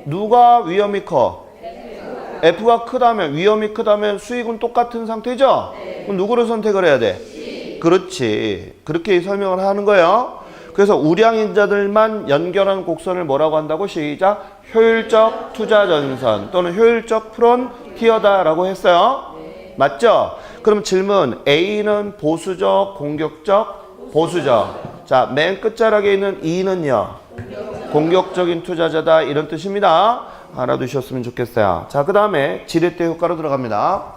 누가 위험이 커? F가 크다면, 위험이 크다면 수익은 똑같은 상태죠? 그럼 누구를 선택을 해야 돼? 그렇지. 그렇게 설명을 하는 거예요. 그래서 우량인자들만 연결한 곡선을 뭐라고 한다고? 시작. 효율적 투자 전선 또는 효율적 프론티어다라고 했어요. 맞죠? 그럼 질문. A는 보수적, 공격적? 보수적. 자, 맨 끝자락에 있는 E는요. 공격적인 투자자다. 이런 뜻입니다. 알아두셨으면 좋겠어요. 자, 그 다음에 지렛대 효과로 들어갑니다.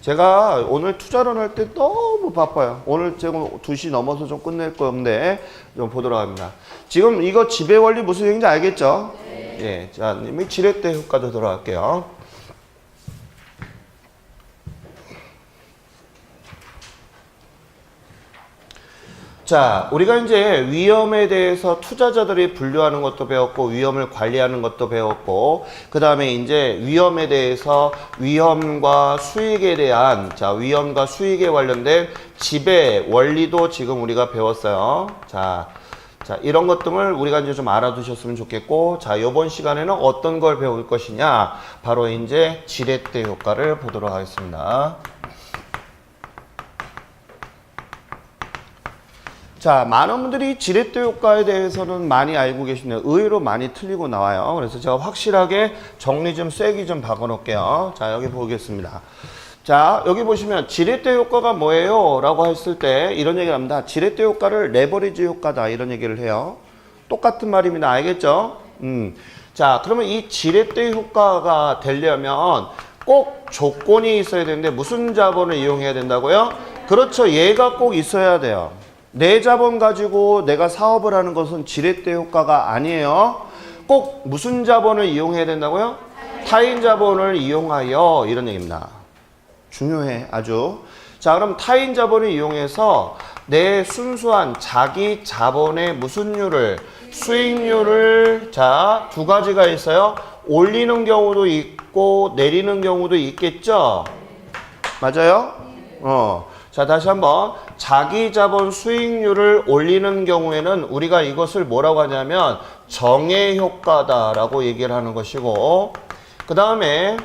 제가 오늘 투자론 할 때 너무 바빠요. 오늘 제가 2시 넘어서 좀 끝낼 건데 좀 보도록 합니다. 지금 이거 지배 원리 무슨 얘기인지 알겠죠? 네. 예, 자, 이미 지렛대 효과도 들어갈게요. 자, 우리가 이제 위험에 대해서 투자자들이 분류하는 것도 배웠고, 위험을 관리하는 것도 배웠고, 그 다음에 이제 위험에 대해서 위험과 수익에 대한, 자, 위험과 수익에 관련된 지배 원리도 지금 우리가 배웠어요. 자, 이런 것들을 우리가 이제 좀 알아두셨으면 좋겠고, 자, 이번 시간에는 어떤 걸 배울 것이냐, 바로 이제 지렛대 효과를 보도록 하겠습니다. 자, 많은 분들이 지렛대 효과에 대해서는 많이 알고 계시네요. 의외로 많이 틀리고 나와요. 그래서 제가 확실하게 정리 좀 세게 좀 박아놓을게요. 자, 여기 보겠습니다. 자, 여기 보시면 지렛대 효과가 뭐예요? 라고 했을 때 이런 얘기를 합니다. 지렛대 효과를 레버리지 효과다. 이런 얘기를 해요. 똑같은 말입니다. 알겠죠? 자, 그러면 이 지렛대 효과가 되려면 꼭 조건이 있어야 되는데 무슨 자본을 이용해야 된다고요? 그렇죠. 얘가 꼭 있어야 돼요. 내 자본 가지고 내가 사업을 하는 것은 지렛대 효과가 아니에요. 꼭 무슨 자본을 이용해야 된다고요? 타인 자본을 이용하여, 이런 얘기입니다. 중요해, 아주. 자, 그럼 타인 자본을 이용해서 내 순수한 자기 자본의 무슨 율을, 수익률을, 자, 두 가지가 있어요. 올리는 경우도 있고 내리는 경우도 있겠죠? 맞아요? 자, 다시 한번. 자기 자본 수익률을 올리는 경우에는 우리가 이것을 뭐라고 하냐면 정의 효과다라고 얘기를 하는 것이고, 그 다음에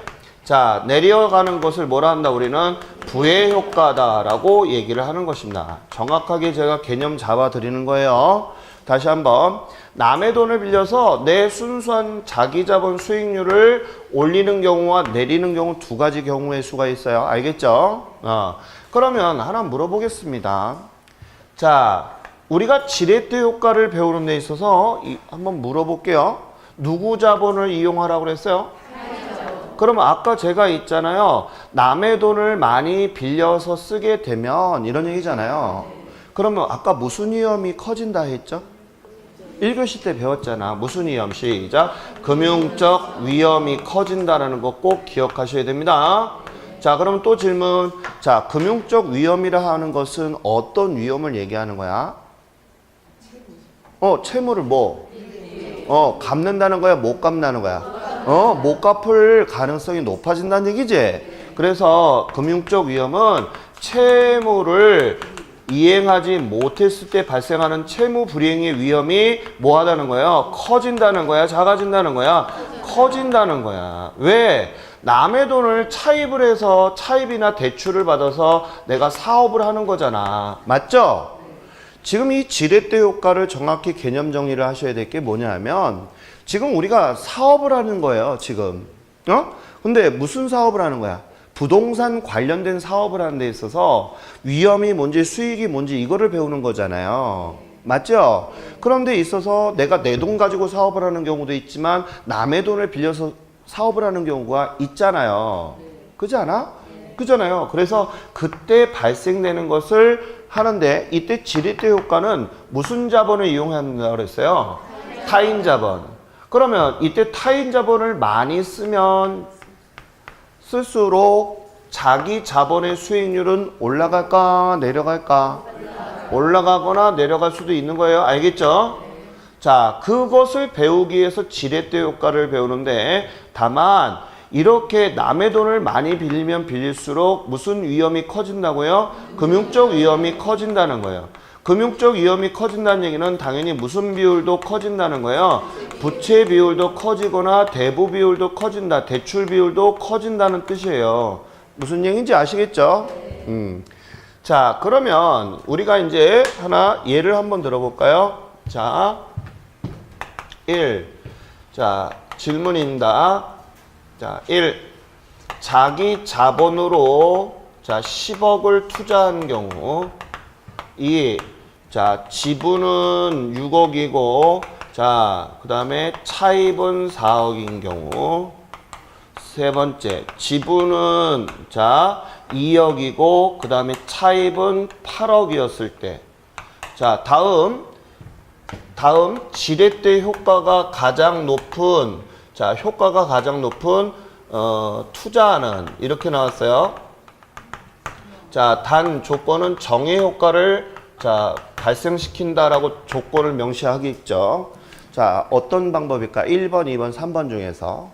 자, 내려가는 것을 뭐라 한다? 우리는 부의 효과다라고 얘기를 하는 것입니다. 정확하게 제가 개념 잡아 드리는 거예요. 다시 한번. 남의 돈을 빌려서 내 순수한 자기 자본 수익률을 올리는 경우와 내리는 경우 두 가지 경우의 수가 있어요. 알겠죠? 그러면 하나 물어보겠습니다. 자, 우리가 지렛대 효과를 배우는 데 있어서 한번 물어볼게요. 누구 자본을 이용하라고 그랬어요? 그러면 아까 제가 있잖아요. 남의 돈을 많이 빌려서 쓰게 되면 이런 얘기잖아요. 그러면 아까 무슨 위험이 커진다 했죠? 1교시 때 배웠잖아. 무슨 위험? 시작. 금융적 위험이 커진다라는 거 꼭 기억하셔야 됩니다. 자, 그럼 또 질문. 자, 금융적 위험이라 하는 것은 어떤 위험을 얘기하는 거야? 채무를 뭐? 갚는다는 거야? 못 갚는다는 거야? 못 갚을 가능성이 높아진다는 얘기지? 그래서 금융적 위험은 채무를 이행하지 못했을 때 발생하는 채무 불이행의 위험이 뭐 하다는 거예요? 커진다는 거야? 작아진다는 거야? 커진다는 거야. 왜? 남의 돈을 차입을 해서 차입이나 대출을 받아서 내가 사업을 하는 거잖아. 맞죠? 지금 이 지렛대 효과를 정확히 개념 정리를 하셔야 될 게 뭐냐면 지금 우리가 사업을 하는 거예요. 지금. 근데 무슨 사업을 하는 거야? 부동산 관련된 사업을 하는 데 있어서 위험이 뭔지 수익이 뭔지 이거를 배우는 거잖아요. 맞죠? 그런 데 있어서 내가 내 돈 가지고 사업을 하는 경우도 있지만 남의 돈을 빌려서 사업을 하는 경우가 있잖아요. 그렇지 않아? 그잖아요. 그래서 그때 발생되는 것을 하는데 이때 지렛대 효과는 무슨 자본을 이용한다고 그랬어요? 타인 자본. 그러면 이때 타인 자본을 많이 쓰면 쓸수록 자기 자본의 수익률은 올라갈까 내려갈까? 올라가거나 내려갈 수도 있는 거예요. 알겠죠? 자, 그것을 배우기 위해서 지렛대 효과를 배우는데 다만 이렇게 남의 돈을 많이 빌리면 빌릴수록 무슨 위험이 커진다고요? 금융적 위험이 커진다는 거예요. 금융적 위험이 커진다는 얘기는 당연히 무슨 비율도 커진다는 거예요. 부채 비율도 커지거나 대부 비율도 커진다. 대출 비율도 커진다는 뜻이에요. 무슨 얘기인지 아시겠죠? 자, 그러면 우리가 이제 하나 예를 한번 들어볼까요? 자, 1. 자, 질문입니다. 자, 1. 자기 자본으로 자, 10억을 투자한 경우 2. 자, 지분은 6억이고, 자, 그 다음에 차입은 4억인 경우. 세 번째, 지분은, 자, 2억이고, 그 다음에 차입은 8억이었을 때. 자, 다음, 지렛대 효과가 가장 높은, 자, 효과가 가장 높은, 투자는, 이렇게 나왔어요. 자, 단 조건은 정의 효과를, 자, 발생시킨다라고 조건을 명시하겠죠. 자, 어떤 방법일까? 1번, 2번, 3번 중에서.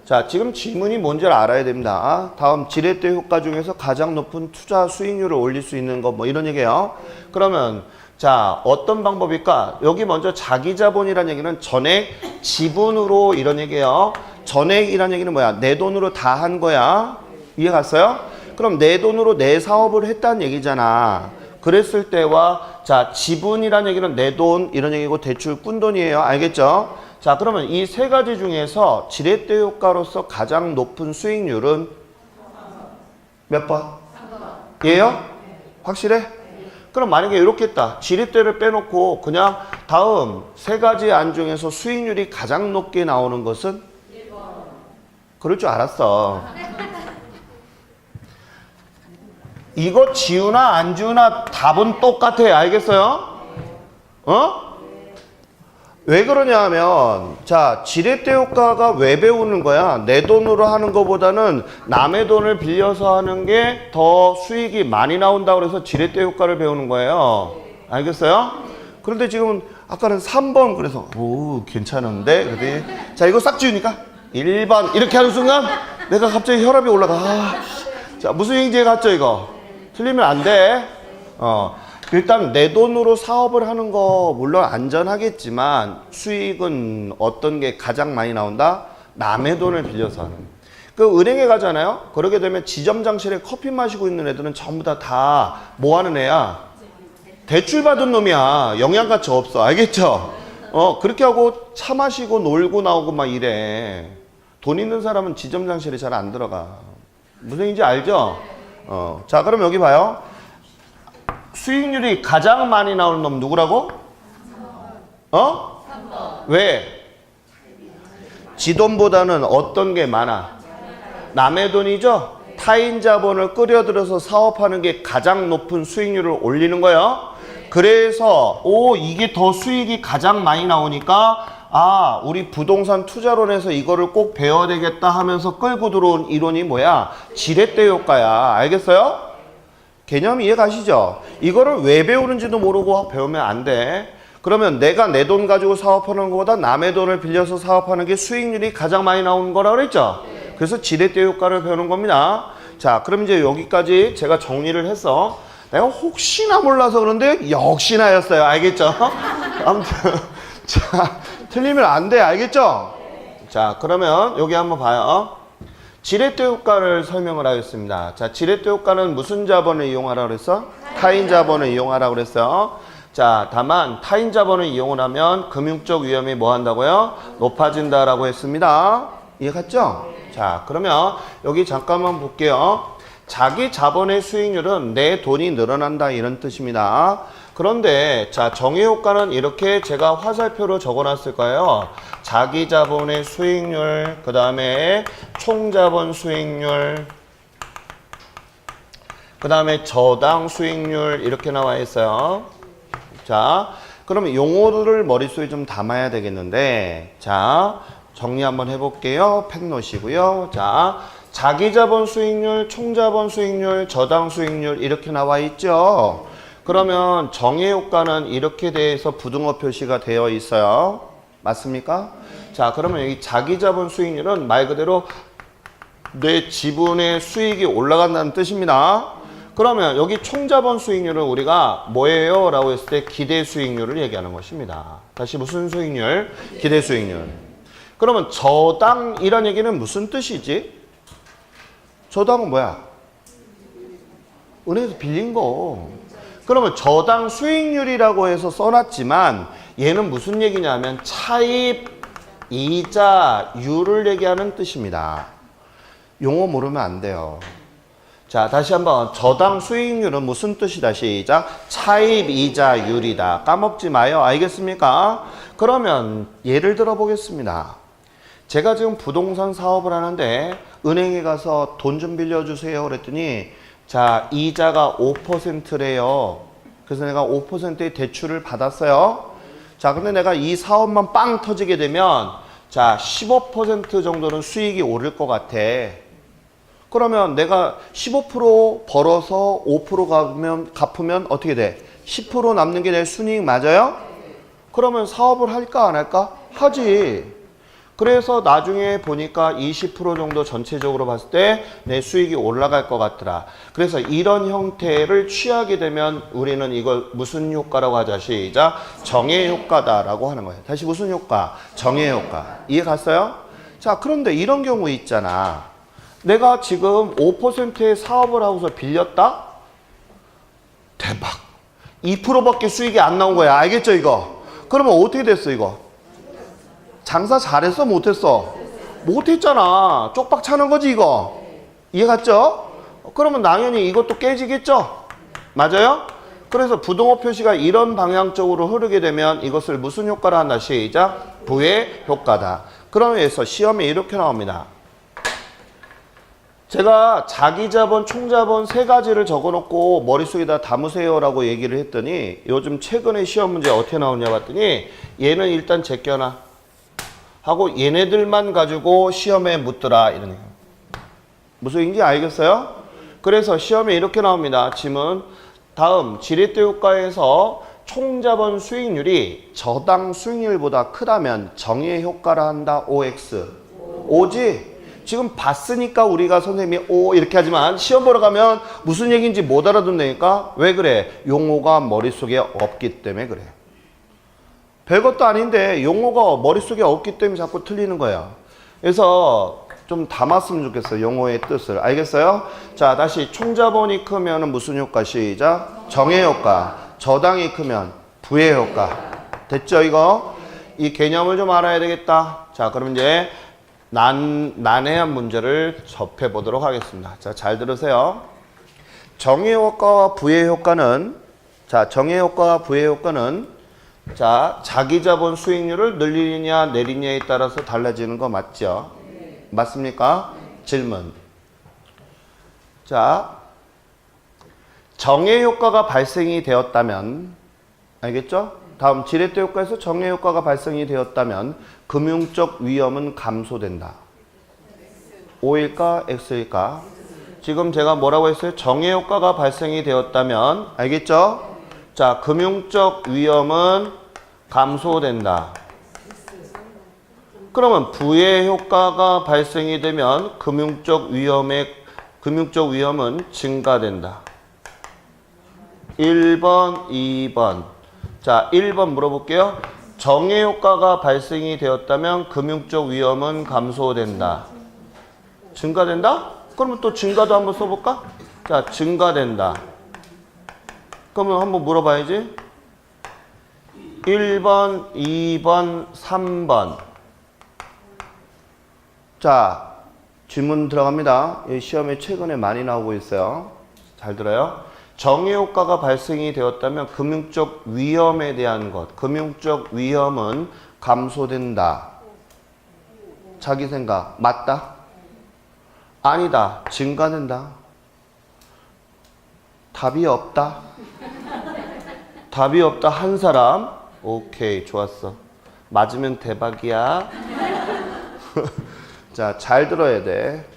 자, 지금 질문이 뭔지를 알아야 됩니다. 다음 지렛대 효과 중에서 가장 높은 투자 수익률을 올릴 수 있는 거 뭐 이런 얘기예요. 그러면 자, 어떤 방법일까? 여기 먼저 자기 자본이라는 얘기는 전액 지분으로 이런 얘기예요. 전액이라는 얘기는 뭐야? 내 돈으로 다 한 거야. 이해 갔어요? 그럼 내 돈으로 내 사업을 했다는 얘기잖아. 그랬을 때와 자, 지분이라는 얘기는 내 돈 이런 얘기고 대출 꾼 돈이에요. 알겠죠? 자, 그러면 이 세 가지 중에서 지렛대 효과로서 가장 높은 수익률은 몇 번? 얘요? 확실해? 그럼 만약에 이렇게 했다. 지렛대를 빼놓고 그냥 다음 세 가지 안 중에서 수익률이 가장 높게 나오는 것은? 1번. 그럴 줄 알았어. 이거 지우나 안 지우나 답은 똑같아. 알겠어요? 어? 왜 그러냐 하면 자, 지렛대 효과가 왜 배우는 거야? 내 돈으로 하는 것보다는 남의 돈을 빌려서 하는 게 더 수익이 많이 나온다고 해서 지렛대 효과를 배우는 거예요. 알겠어요? 그런데 지금 아까는 3번 그래서 오 괜찮은데 그랬더니 자, 이거 싹 지우니까 1번 이렇게 하는 순간 내가 갑자기 혈압이 올라가. 자, 무슨 행지에 갔죠 이거? 틀리면 안 돼. 일단 내 돈으로 사업을 하는 거 물론 안전하겠지만 수익은 어떤 게 가장 많이 나온다? 남의 돈을 빌려서 하는. 그 은행에 가잖아요. 그러게 되면 지점장실에 커피 마시고 있는 애들은 전부 다 뭐 하는 애야? 대출 받은 놈이야. 영양가치 없어. 알겠죠? 그렇게 하고 차 마시고 놀고 나오고 막 이래. 돈 있는 사람은 지점장실에 잘 안 들어가. 무슨 얘기인지 알죠? 자, 그럼 여기 봐요. 수익률이 가장 많이 나오는 놈 누구라고? 3번. 왜? 지 돈보다는 어떤 게 많아? 남의 돈이죠? 타인 자본을 끌어들여서 사업하는 게 가장 높은 수익률을 올리는 거예요. 그래서 이게 더 수익이 가장 많이 나오니까 우리 부동산 투자론에서 이거를 꼭 배워야 되겠다 하면서 끌고 들어온 이론이 뭐야? 지렛대 효과야. 알겠어요? 개념 이해 가시죠? 이거를 왜 배우는지도 모르고 배우면 안 돼. 그러면 내가 내 돈 가지고 사업하는 것보다 남의 돈을 빌려서 사업하는 게 수익률이 가장 많이 나오는 거라고 그랬죠? 그래서 지렛대 효과를 배우는 겁니다. 자, 그럼 이제 여기까지 제가 정리를 했어. 내가 혹시나 몰라서 그런데 역시나였어요. 알겠죠? 아무튼 자, 틀리면 안 돼. 알겠죠? 자, 그러면 여기 한번 봐요. 지렛대 효과를 설명을 하겠습니다. 자, 지렛대 효과는 무슨 자본을 이용하라고 그랬어? 타인 자본을 이용하라고 그랬어요. 자, 다만 타인 자본을 이용을 하면 금융적 위험이 뭐 한다고요? 높아진다라고 했습니다. 이해 갔죠? 자, 그러면 여기 잠깐만 볼게요. 자기 자본의 수익률은 내 돈이 늘어난다 이런 뜻입니다. 그런데 자, 정의 효과는 이렇게 제가 화살표로 적어놨을 거예요. 자기 자본의 수익률, 그 다음에 총 자본 수익률, 그 다음에 저당 수익률 이렇게 나와 있어요. 자, 그러면 용어를 머릿속에 좀 담아야 되겠는데, 자, 정리 한번 해볼게요. 펜 놓으시고요. 자, 자기 자본 수익률, 총 자본 수익률, 저당 수익률 이렇게 나와 있죠. 그러면 정의 효과는 이렇게 돼서 부등호 표시가 되어 있어요. 맞습니까? 자, 그러면 여기 자기 자본 수익률은 말 그대로 내 지분의 수익이 올라간다는 뜻입니다. 그러면 여기 총 자본 수익률은 우리가 뭐예요? 라고 했을 때 기대 수익률을 얘기하는 것입니다. 다시 무슨 수익률? 기대 수익률. 그러면 저당이란 얘기는 무슨 뜻이지? 저당은 뭐야? 은행에서 빌린 거. 그러면 저당 수익률이라고 해서 써놨지만 얘는 무슨 얘기냐면 차입, 이자율을 얘기하는 뜻입니다. 용어 모르면 안 돼요. 자, 다시 한번 저당 수익률은 무슨 뜻이다. 시작. 차입이자율이다. 까먹지 마요. 알겠습니까? 그러면 예를 들어 보겠습니다. 제가 지금 부동산 사업을 하는데 은행에 가서 돈 좀 빌려주세요 그랬더니 자, 이자가 5%래요. 그래서 내가 5%의 대출을 받았어요. 자, 근데 내가 이 사업만 빵 터지게 되면 자, 15% 정도는 수익이 오를 것 같아. 그러면 내가 15% 벌어서 5% 갚으면 어떻게 돼? 10% 남는 게 내 순이익 맞아요? 그러면 사업을 할까 안 할까? 하지. 그래서 나중에 보니까 20% 정도 전체적으로 봤을 때 내 수익이 올라갈 것 같더라. 그래서 이런 형태를 취하게 되면 우리는 이걸 무슨 효과라고 하자. 시작. 정의 효과다라고 하는 거예요. 다시 무슨 효과? 정의 효과. 이해 갔어요? 자, 그런데 이런 경우 있잖아. 내가 지금 5%의 사업을 하고서 빌렸다? 대박. 2%밖에 수익이 안 나온 거야. 알겠죠, 이거? 그러면 어떻게 됐어, 이거? 장사 잘했어, 못했어? 못했잖아. 쪽박 차는 거지, 이거. 이해 갔죠? 그러면 당연히 이것도 깨지겠죠? 맞아요? 그래서 부동호 표시가 이런 방향적으로 흐르게 되면 이것을 무슨 효과를 한다? 시작. 부의 효과다. 그러면서 시험에 이렇게 나옵니다. 제가 자기자본, 총자본 세 가지를 적어놓고 머릿속에다 담으세요 라고 얘기를 했더니 요즘 최근에 시험 문제 어떻게 나오냐 봤더니 얘는 일단 제껴놔 하고 얘네들만 가지고 시험에 묻더라 이런 얘기. 무슨 얘기인지 알겠어요? 그래서 시험에 이렇게 나옵니다. 지문 다음 지렛대 효과에서 총자본 수익률이 저당 수익률보다 크다면 정의 효과를 한다. OX. 오지? 지금 봤으니까 우리가 선생님이 오 이렇게 하지만 시험 보러 가면 무슨 얘기인지 못 알아듣는다니까. 왜 그래? 용어가 머릿속에 없기 때문에 그래. 별것도 아닌데 용어가 머릿속에 없기 때문에 자꾸 틀리는 거야. 그래서 좀 담았으면 좋겠어요. 용어의 뜻을. 알겠어요? 자, 다시 총자본이 크면 무슨 효과? 시작. 정의 효과. 저당이 크면 부의 효과. 됐죠 이거? 이 개념을 좀 알아야 되겠다. 자, 그럼 이제 난해한 문제를 접해 보도록 하겠습니다. 자, 잘 들으세요. 정의 효과와 부의 효과는 자, 정의 효과와 부의 효과는 자, 자기 자본 수익률을 늘리느냐 내리느냐에 따라서 달라지는 거 맞죠? 맞습니까? 질문. 자, 정의 효과가 발생이 되었다면 알겠죠? 다음 지렛대 효과에서 정의 효과가 발생이 되었다면 금융적 위험은 감소된다. O일까? X일까? 지금 제가 뭐라고 했어요? 정의 효과가 발생이 되었다면 알겠죠? 자, 금융적 위험은 감소된다. 그러면 부의 효과가 발생이 되면 금융적 위험은 증가된다. 1번, 2번. 자, 1번 물어볼게요. 정의 효과가 발생이 되었다면 금융적 위험은 감소된다. 증가된다? 그러면 또 증가도 한번 써볼까? 자, 증가된다. 그러면 한번 물어봐야지. 1번, 2번, 3번. 자, 질문 들어갑니다. 이 시험에 최근에 많이 나오고 있어요. 잘 들어요. 정의 효과가 발생이 되었다면 금융적 위험에 대한 것, 금융적 위험은 감소된다. 자기 생각 맞다? 아니다. 증가된다. 답이 없다. 답이 없다 한 사람. 오케이, 좋았어. 맞으면 대박이야. 자, 잘 들어야 돼.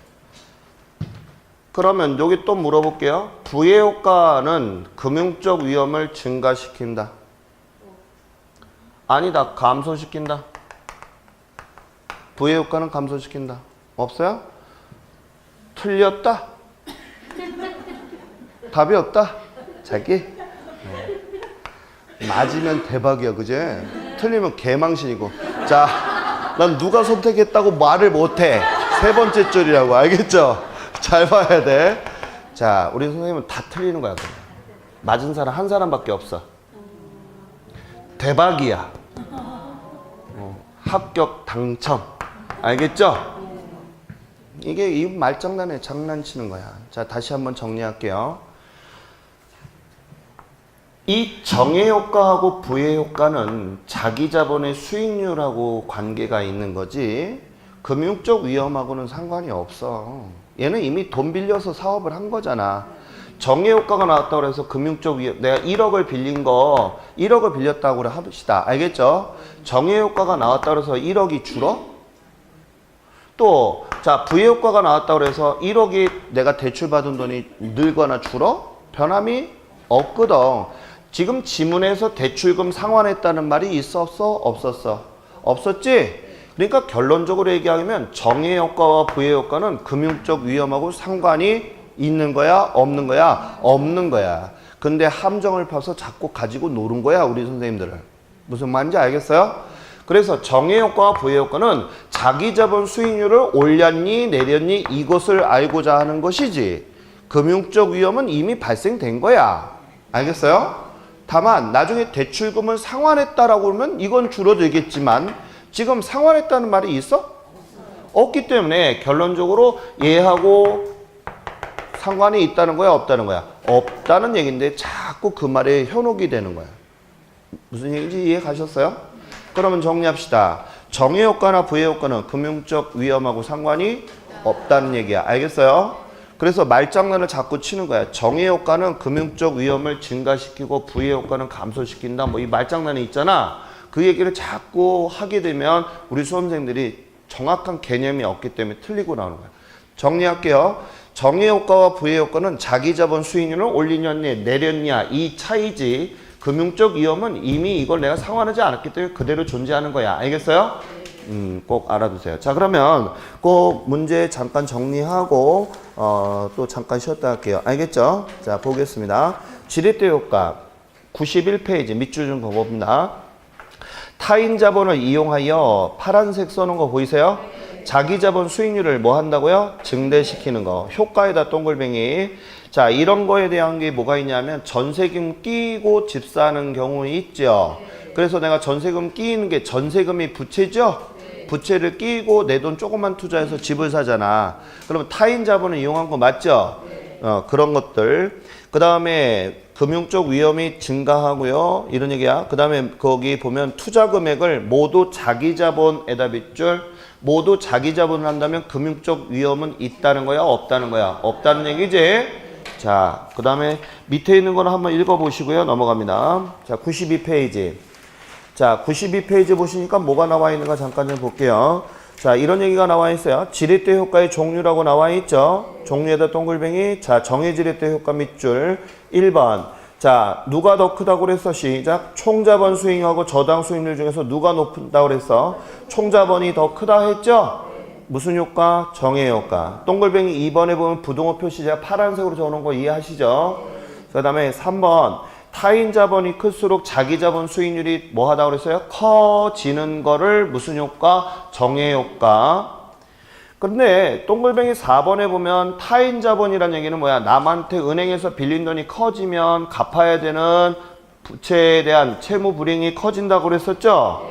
그러면 여기 또 물어볼게요. 부의 효과는 금융적 위험을 증가시킨다. 아니다. 감소시킨다. 부의 효과는 감소시킨다. 없어요? 틀렸다. 답이 없다. 자기? 맞으면 대박이야, 그제? 틀리면 개망신이고. 자, 난 누가 선택했다고 말을 못해. 세 번째 줄이라고. 알겠죠? 잘 봐야 돼. 자, 우리 선생님은 다 틀리는 거야. 그냥. 맞은 사람 한 사람밖에 없어. 대박이야. 합격 당첨. 알겠죠? 이게 이 말장난에 장난치는 거야. 자, 다시 한번 정리할게요. 이 정의 효과하고 부의 효과는 자기 자본의 수익률하고 관계가 있는 거지 금융적 위험하고는 상관이 없어. 얘는 이미 돈 빌려서 사업을 한 거잖아. 정의 효과가 나왔다고 해서 금융적 위험, 내가 1억을 빌린 거 1억을 빌렸다고 합시다. 알겠죠? 정의 효과가 나왔다고 해서 1억이 줄어? 또, 자, 부의 효과가 나왔다고 해서 1억이 내가 대출받은 돈이 늘거나 줄어? 변함이 없거든. 지금 지문에서 대출금 상환했다는 말이 있었어? 없었어? 없었지? 그러니까 결론적으로 얘기하면 정의 효과와 부의 효과는 금융적 위험하고 상관이 있는 거야? 없는 거야? 없는 거야. 근데 함정을 파서 자꾸 가지고 노는 거야, 우리 선생님들은. 무슨 말인지 알겠어요? 그래서 정의 효과와 부의 효과는 자기 자본 수익률을 올렸니 내렸니 이것을 알고자 하는 것이지 금융적 위험은 이미 발생된 거야. 알겠어요? 다만 나중에 대출금을 상환했다라고 하면 이건 줄어들겠지만 지금 상환했다는 말이 있어? 없기 때문에 결론적으로 얘하고 상관이 있다는 거야 없다는 거야? 없다는 얘기인데 자꾸 그 말에 현혹이 되는 거야. 무슨 얘기인지 이해 가셨어요? 그러면 정리합시다. 정의 효과나 부의 효과는 금융적 위험하고 상관이 없다는 얘기야. 알겠어요? 그래서 말장난을 자꾸 치는 거야. 정의 효과는 금융적 위험을 증가시키고 부의 효과는 감소시킨다. 뭐 이 말장난이 있잖아. 그 얘기를 자꾸 하게 되면 우리 수험생들이 정확한 개념이 없기 때문에 틀리고 나오는 거야. 정리할게요. 정의 효과와 부의 효과는 자기 자본 수익률을 올리냐 내렸냐 이 차이지 금융적 위험은 이미 이걸 내가 상환하지 않았기 때문에 그대로 존재하는 거야. 알겠어요? 꼭 알아두세요. 자, 그러면 꼭 문제 잠깐 정리하고 또 잠깐 쉬었다 할게요. 알겠죠? 자, 보겠습니다. 지렛대 효과 91페이지 밑줄 좀 그어봅니다. 타인 자본을 이용하여 파란색 써놓은 거 보이세요? 자기 자본 수익률을 뭐 한다고요? 증대시키는 거. 효과에다 동글뱅이. 자, 이런 거에 대한 게 뭐가 있냐면 전세금 끼고 집 사는 경우 있죠. 그래서 내가 전세금 끼는 게 전세금이 부채죠? 부채를 끼고 내 돈 조금만 투자해서 집을 사잖아. 그러면 타인 자본을 이용한 거 맞죠? 그런 것들. 그 다음에 금융적 위험이 증가하고요. 이런 얘기야. 그 다음에 거기 보면 투자 금액을 모두 자기 자본에다 밑줄. 모두 자기 자본을 한다면 금융적 위험은 있다는 거야? 없다는 거야? 없다는 얘기지? 자, 그 다음에 밑에 있는 거는 한번 읽어보시고요. 넘어갑니다. 자, 92페이지. 자, 92페이지 보시니까 뭐가 나와 있는가 잠깐 좀 볼게요. 자, 이런 얘기가 나와 있어요. 지렛대 효과의 종류라고 나와 있죠. 종류에다 동글뱅이. 자, 정의 지렛대 효과 밑줄 1번. 자, 누가 더 크다고 그랬어? 시작. 총자본 수익하고 저당 수익률 중에서 누가 높다고 그랬어? 총자본이 더 크다 했죠? 무슨 효과? 정의 효과. 동글뱅이 2번에 보면 부동호 표시 제가 파란색으로 적어놓은 거 이해하시죠? 그 다음에 3번. 타인 자본이 클수록 자기 자본 수익률이 뭐 하다고 그랬어요? 커지는 거를 무슨 효과? 정의 효과. 그런데 동글뱅이 4번에 보면 타인 자본이란 얘기는 뭐야? 남한테 은행에서 빌린 돈이 커지면 갚아야 되는 부채에 대한 채무 불이익이 커진다고 그랬었죠?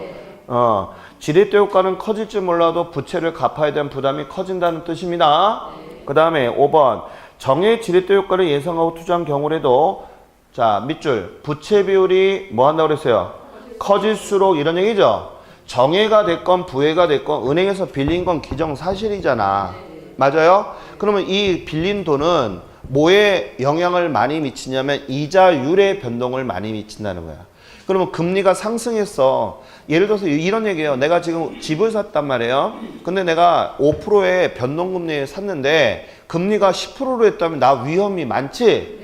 지렛대 효과는 커질지 몰라도 부채를 갚아야 되는 부담이 커진다는 뜻입니다. 그 다음에 5번. 정의 지렛대 효과를 예상하고 투자한 경우에도 자, 밑줄. 부채 비율이 뭐 한다고 그랬어요? 커질수록 이런 얘기죠? 정해가 됐건 부해가 됐건 은행에서 빌린 건 기정사실이잖아. 맞아요? 그러면 이 빌린 돈은 뭐에 영향을 많이 미치냐면 이자율의 변동을 많이 미친다는 거야. 그러면 금리가 상승했어. 예를 들어서 이런 얘기예요. 내가 지금 집을 샀단 말이에요. 근데 내가 5%의 변동금리에 샀는데 금리가 10%로 했다면 나 위험이 많지?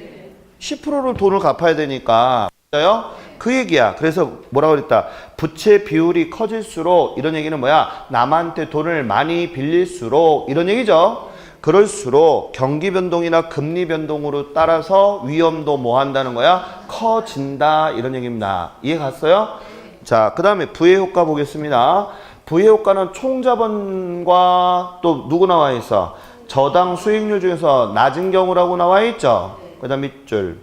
10%를 돈을 갚아야 되니까. 맞아요? 그 얘기야. 그래서 뭐라고 그랬다. 부채 비율이 커질수록 이런 얘기는 뭐야? 남한테 돈을 많이 빌릴수록 이런 얘기죠. 그럴수록 경기 변동이나 금리 변동으로 따라서 위험도 뭐 한다는 거야? 커진다. 이런 얘기입니다. 이해 갔어요? 자, 그 다음에 부의 효과 보겠습니다. 부의 효과는 총자본과 또 누구 나와 있어? 저당 수익률 중에서 낮은 경우라고 나와 있죠. 그 다음 밑줄.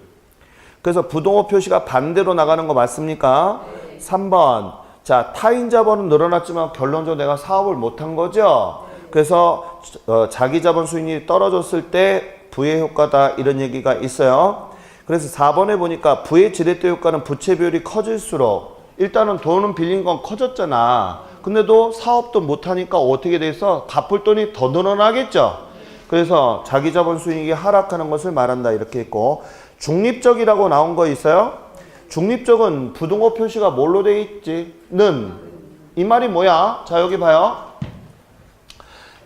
그래서 부동호 표시가 반대로 나가는 거 맞습니까? 3번. 자, 타인 자본은 늘어났지만 결론적으로 내가 사업을 못한 거죠? 그래서 자기 자본 수익률이 떨어졌을 때 부의 효과다 이런 얘기가 있어요. 그래서 4번에 보니까 부의 지렛대 효과는 부채 비율이 커질수록 일단은 돈은 빌린 건 커졌잖아. 근데도 사업도 못하니까 어떻게 돼서 갚을 돈이 더 늘어나겠죠. 그래서 자기 자본 수익이 하락하는 것을 말한다 이렇게 했고, 중립적이라고 나온 거 있어요? 중립적은 부등호 표시가 뭘로 돼 있지? 는. 이 말이 뭐야? 자 여기 봐요.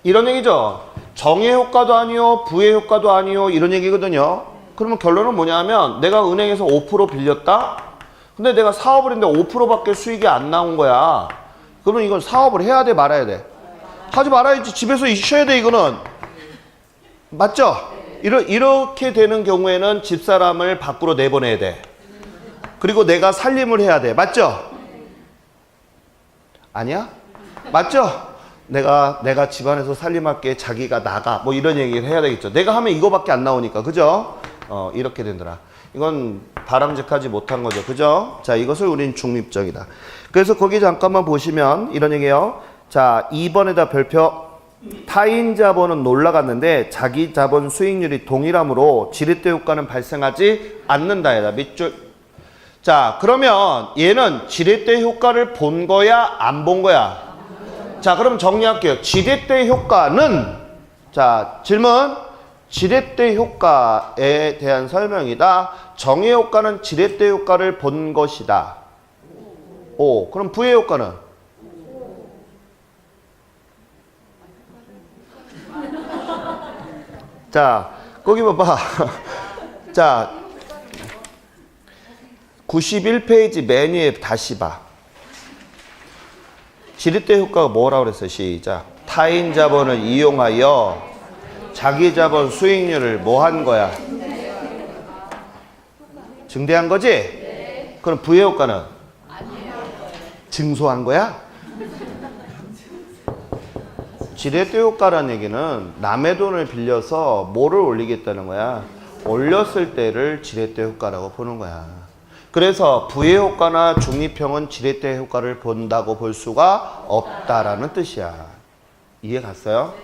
이런 얘기죠. 정의 효과도 아니요 부의 효과도 아니요 이런 얘기거든요. 그러면 결론은 뭐냐면 내가 은행에서 5% 빌렸다? 근데 내가 사업을 했는데 5%밖에 수익이 안 나온 거야. 그러면 이건 사업을 해야 돼 말아야 돼? 하지 말아야지. 집에서 쉬어야 돼 이거는. 맞죠? 이렇게 되는 경우에는 집사람을 밖으로 내보내야 돼. 그리고 내가 살림을 해야 돼. 맞죠? 아니야? 맞죠? 내가 집안에서 살림할게. 자기가 나가. 뭐 이런 얘기를 해야 되겠죠. 내가 하면 이거밖에 안 나오니까. 그죠? 이렇게 되더라. 이건 바람직하지 못한 거죠. 그죠? 자, 이것을 우린 중립적이다. 그래서 거기 잠깐만 보시면 이런 얘기예요. 자, 2번에다 별표. 타인 자본은 올라갔는데 자기 자본 수익률이 동일하므로 지렛대 효과는 발생하지 않는다. 얘다. 밑줄. 자, 그러면 얘는 지렛대 효과를 본 거야? 안 본 거야? 자, 그럼 정리할게요. 지렛대 효과는, 자, 질문. 지렛대 효과에 대한 설명이다. 정의 효과는 지렛대 효과를 본 것이다. 오, 그럼 부의 효과는? 자, 거기 봐봐. 자, 91페이지 맨 위에 다시 봐. 지렛대 효과가 뭐라고 그랬어요? 시작. 타인 자본을 이용하여 자기 자본 수익률을 뭐 한 거야? 증대한 거지? 네. 그럼 부의 효과는? 아니에요. 증소한 거야? 지렛대 효과라는 얘기는 남의 돈을 빌려서 뭐를 올리겠다는 거야? 올렸을 때를 지렛대 효과라고 보는 거야. 그래서 부의 효과나 중립형은 지렛대 효과를 본다고 볼 수가 없다라는 뜻이야. 이해 갔어요?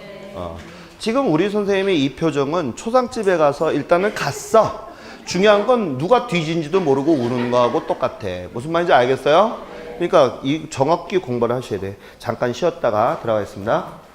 지금 우리 선생님이 이 표정은 초상집에 가서 일단은 갔어. 중요한 건 누가 뒤진지도 모르고 우는 거하고 똑같아. 무슨 말인지 알겠어요? 그러니까 이 정확히 공부를 하셔야 돼. 잠깐 쉬었다가 들어가겠습니다.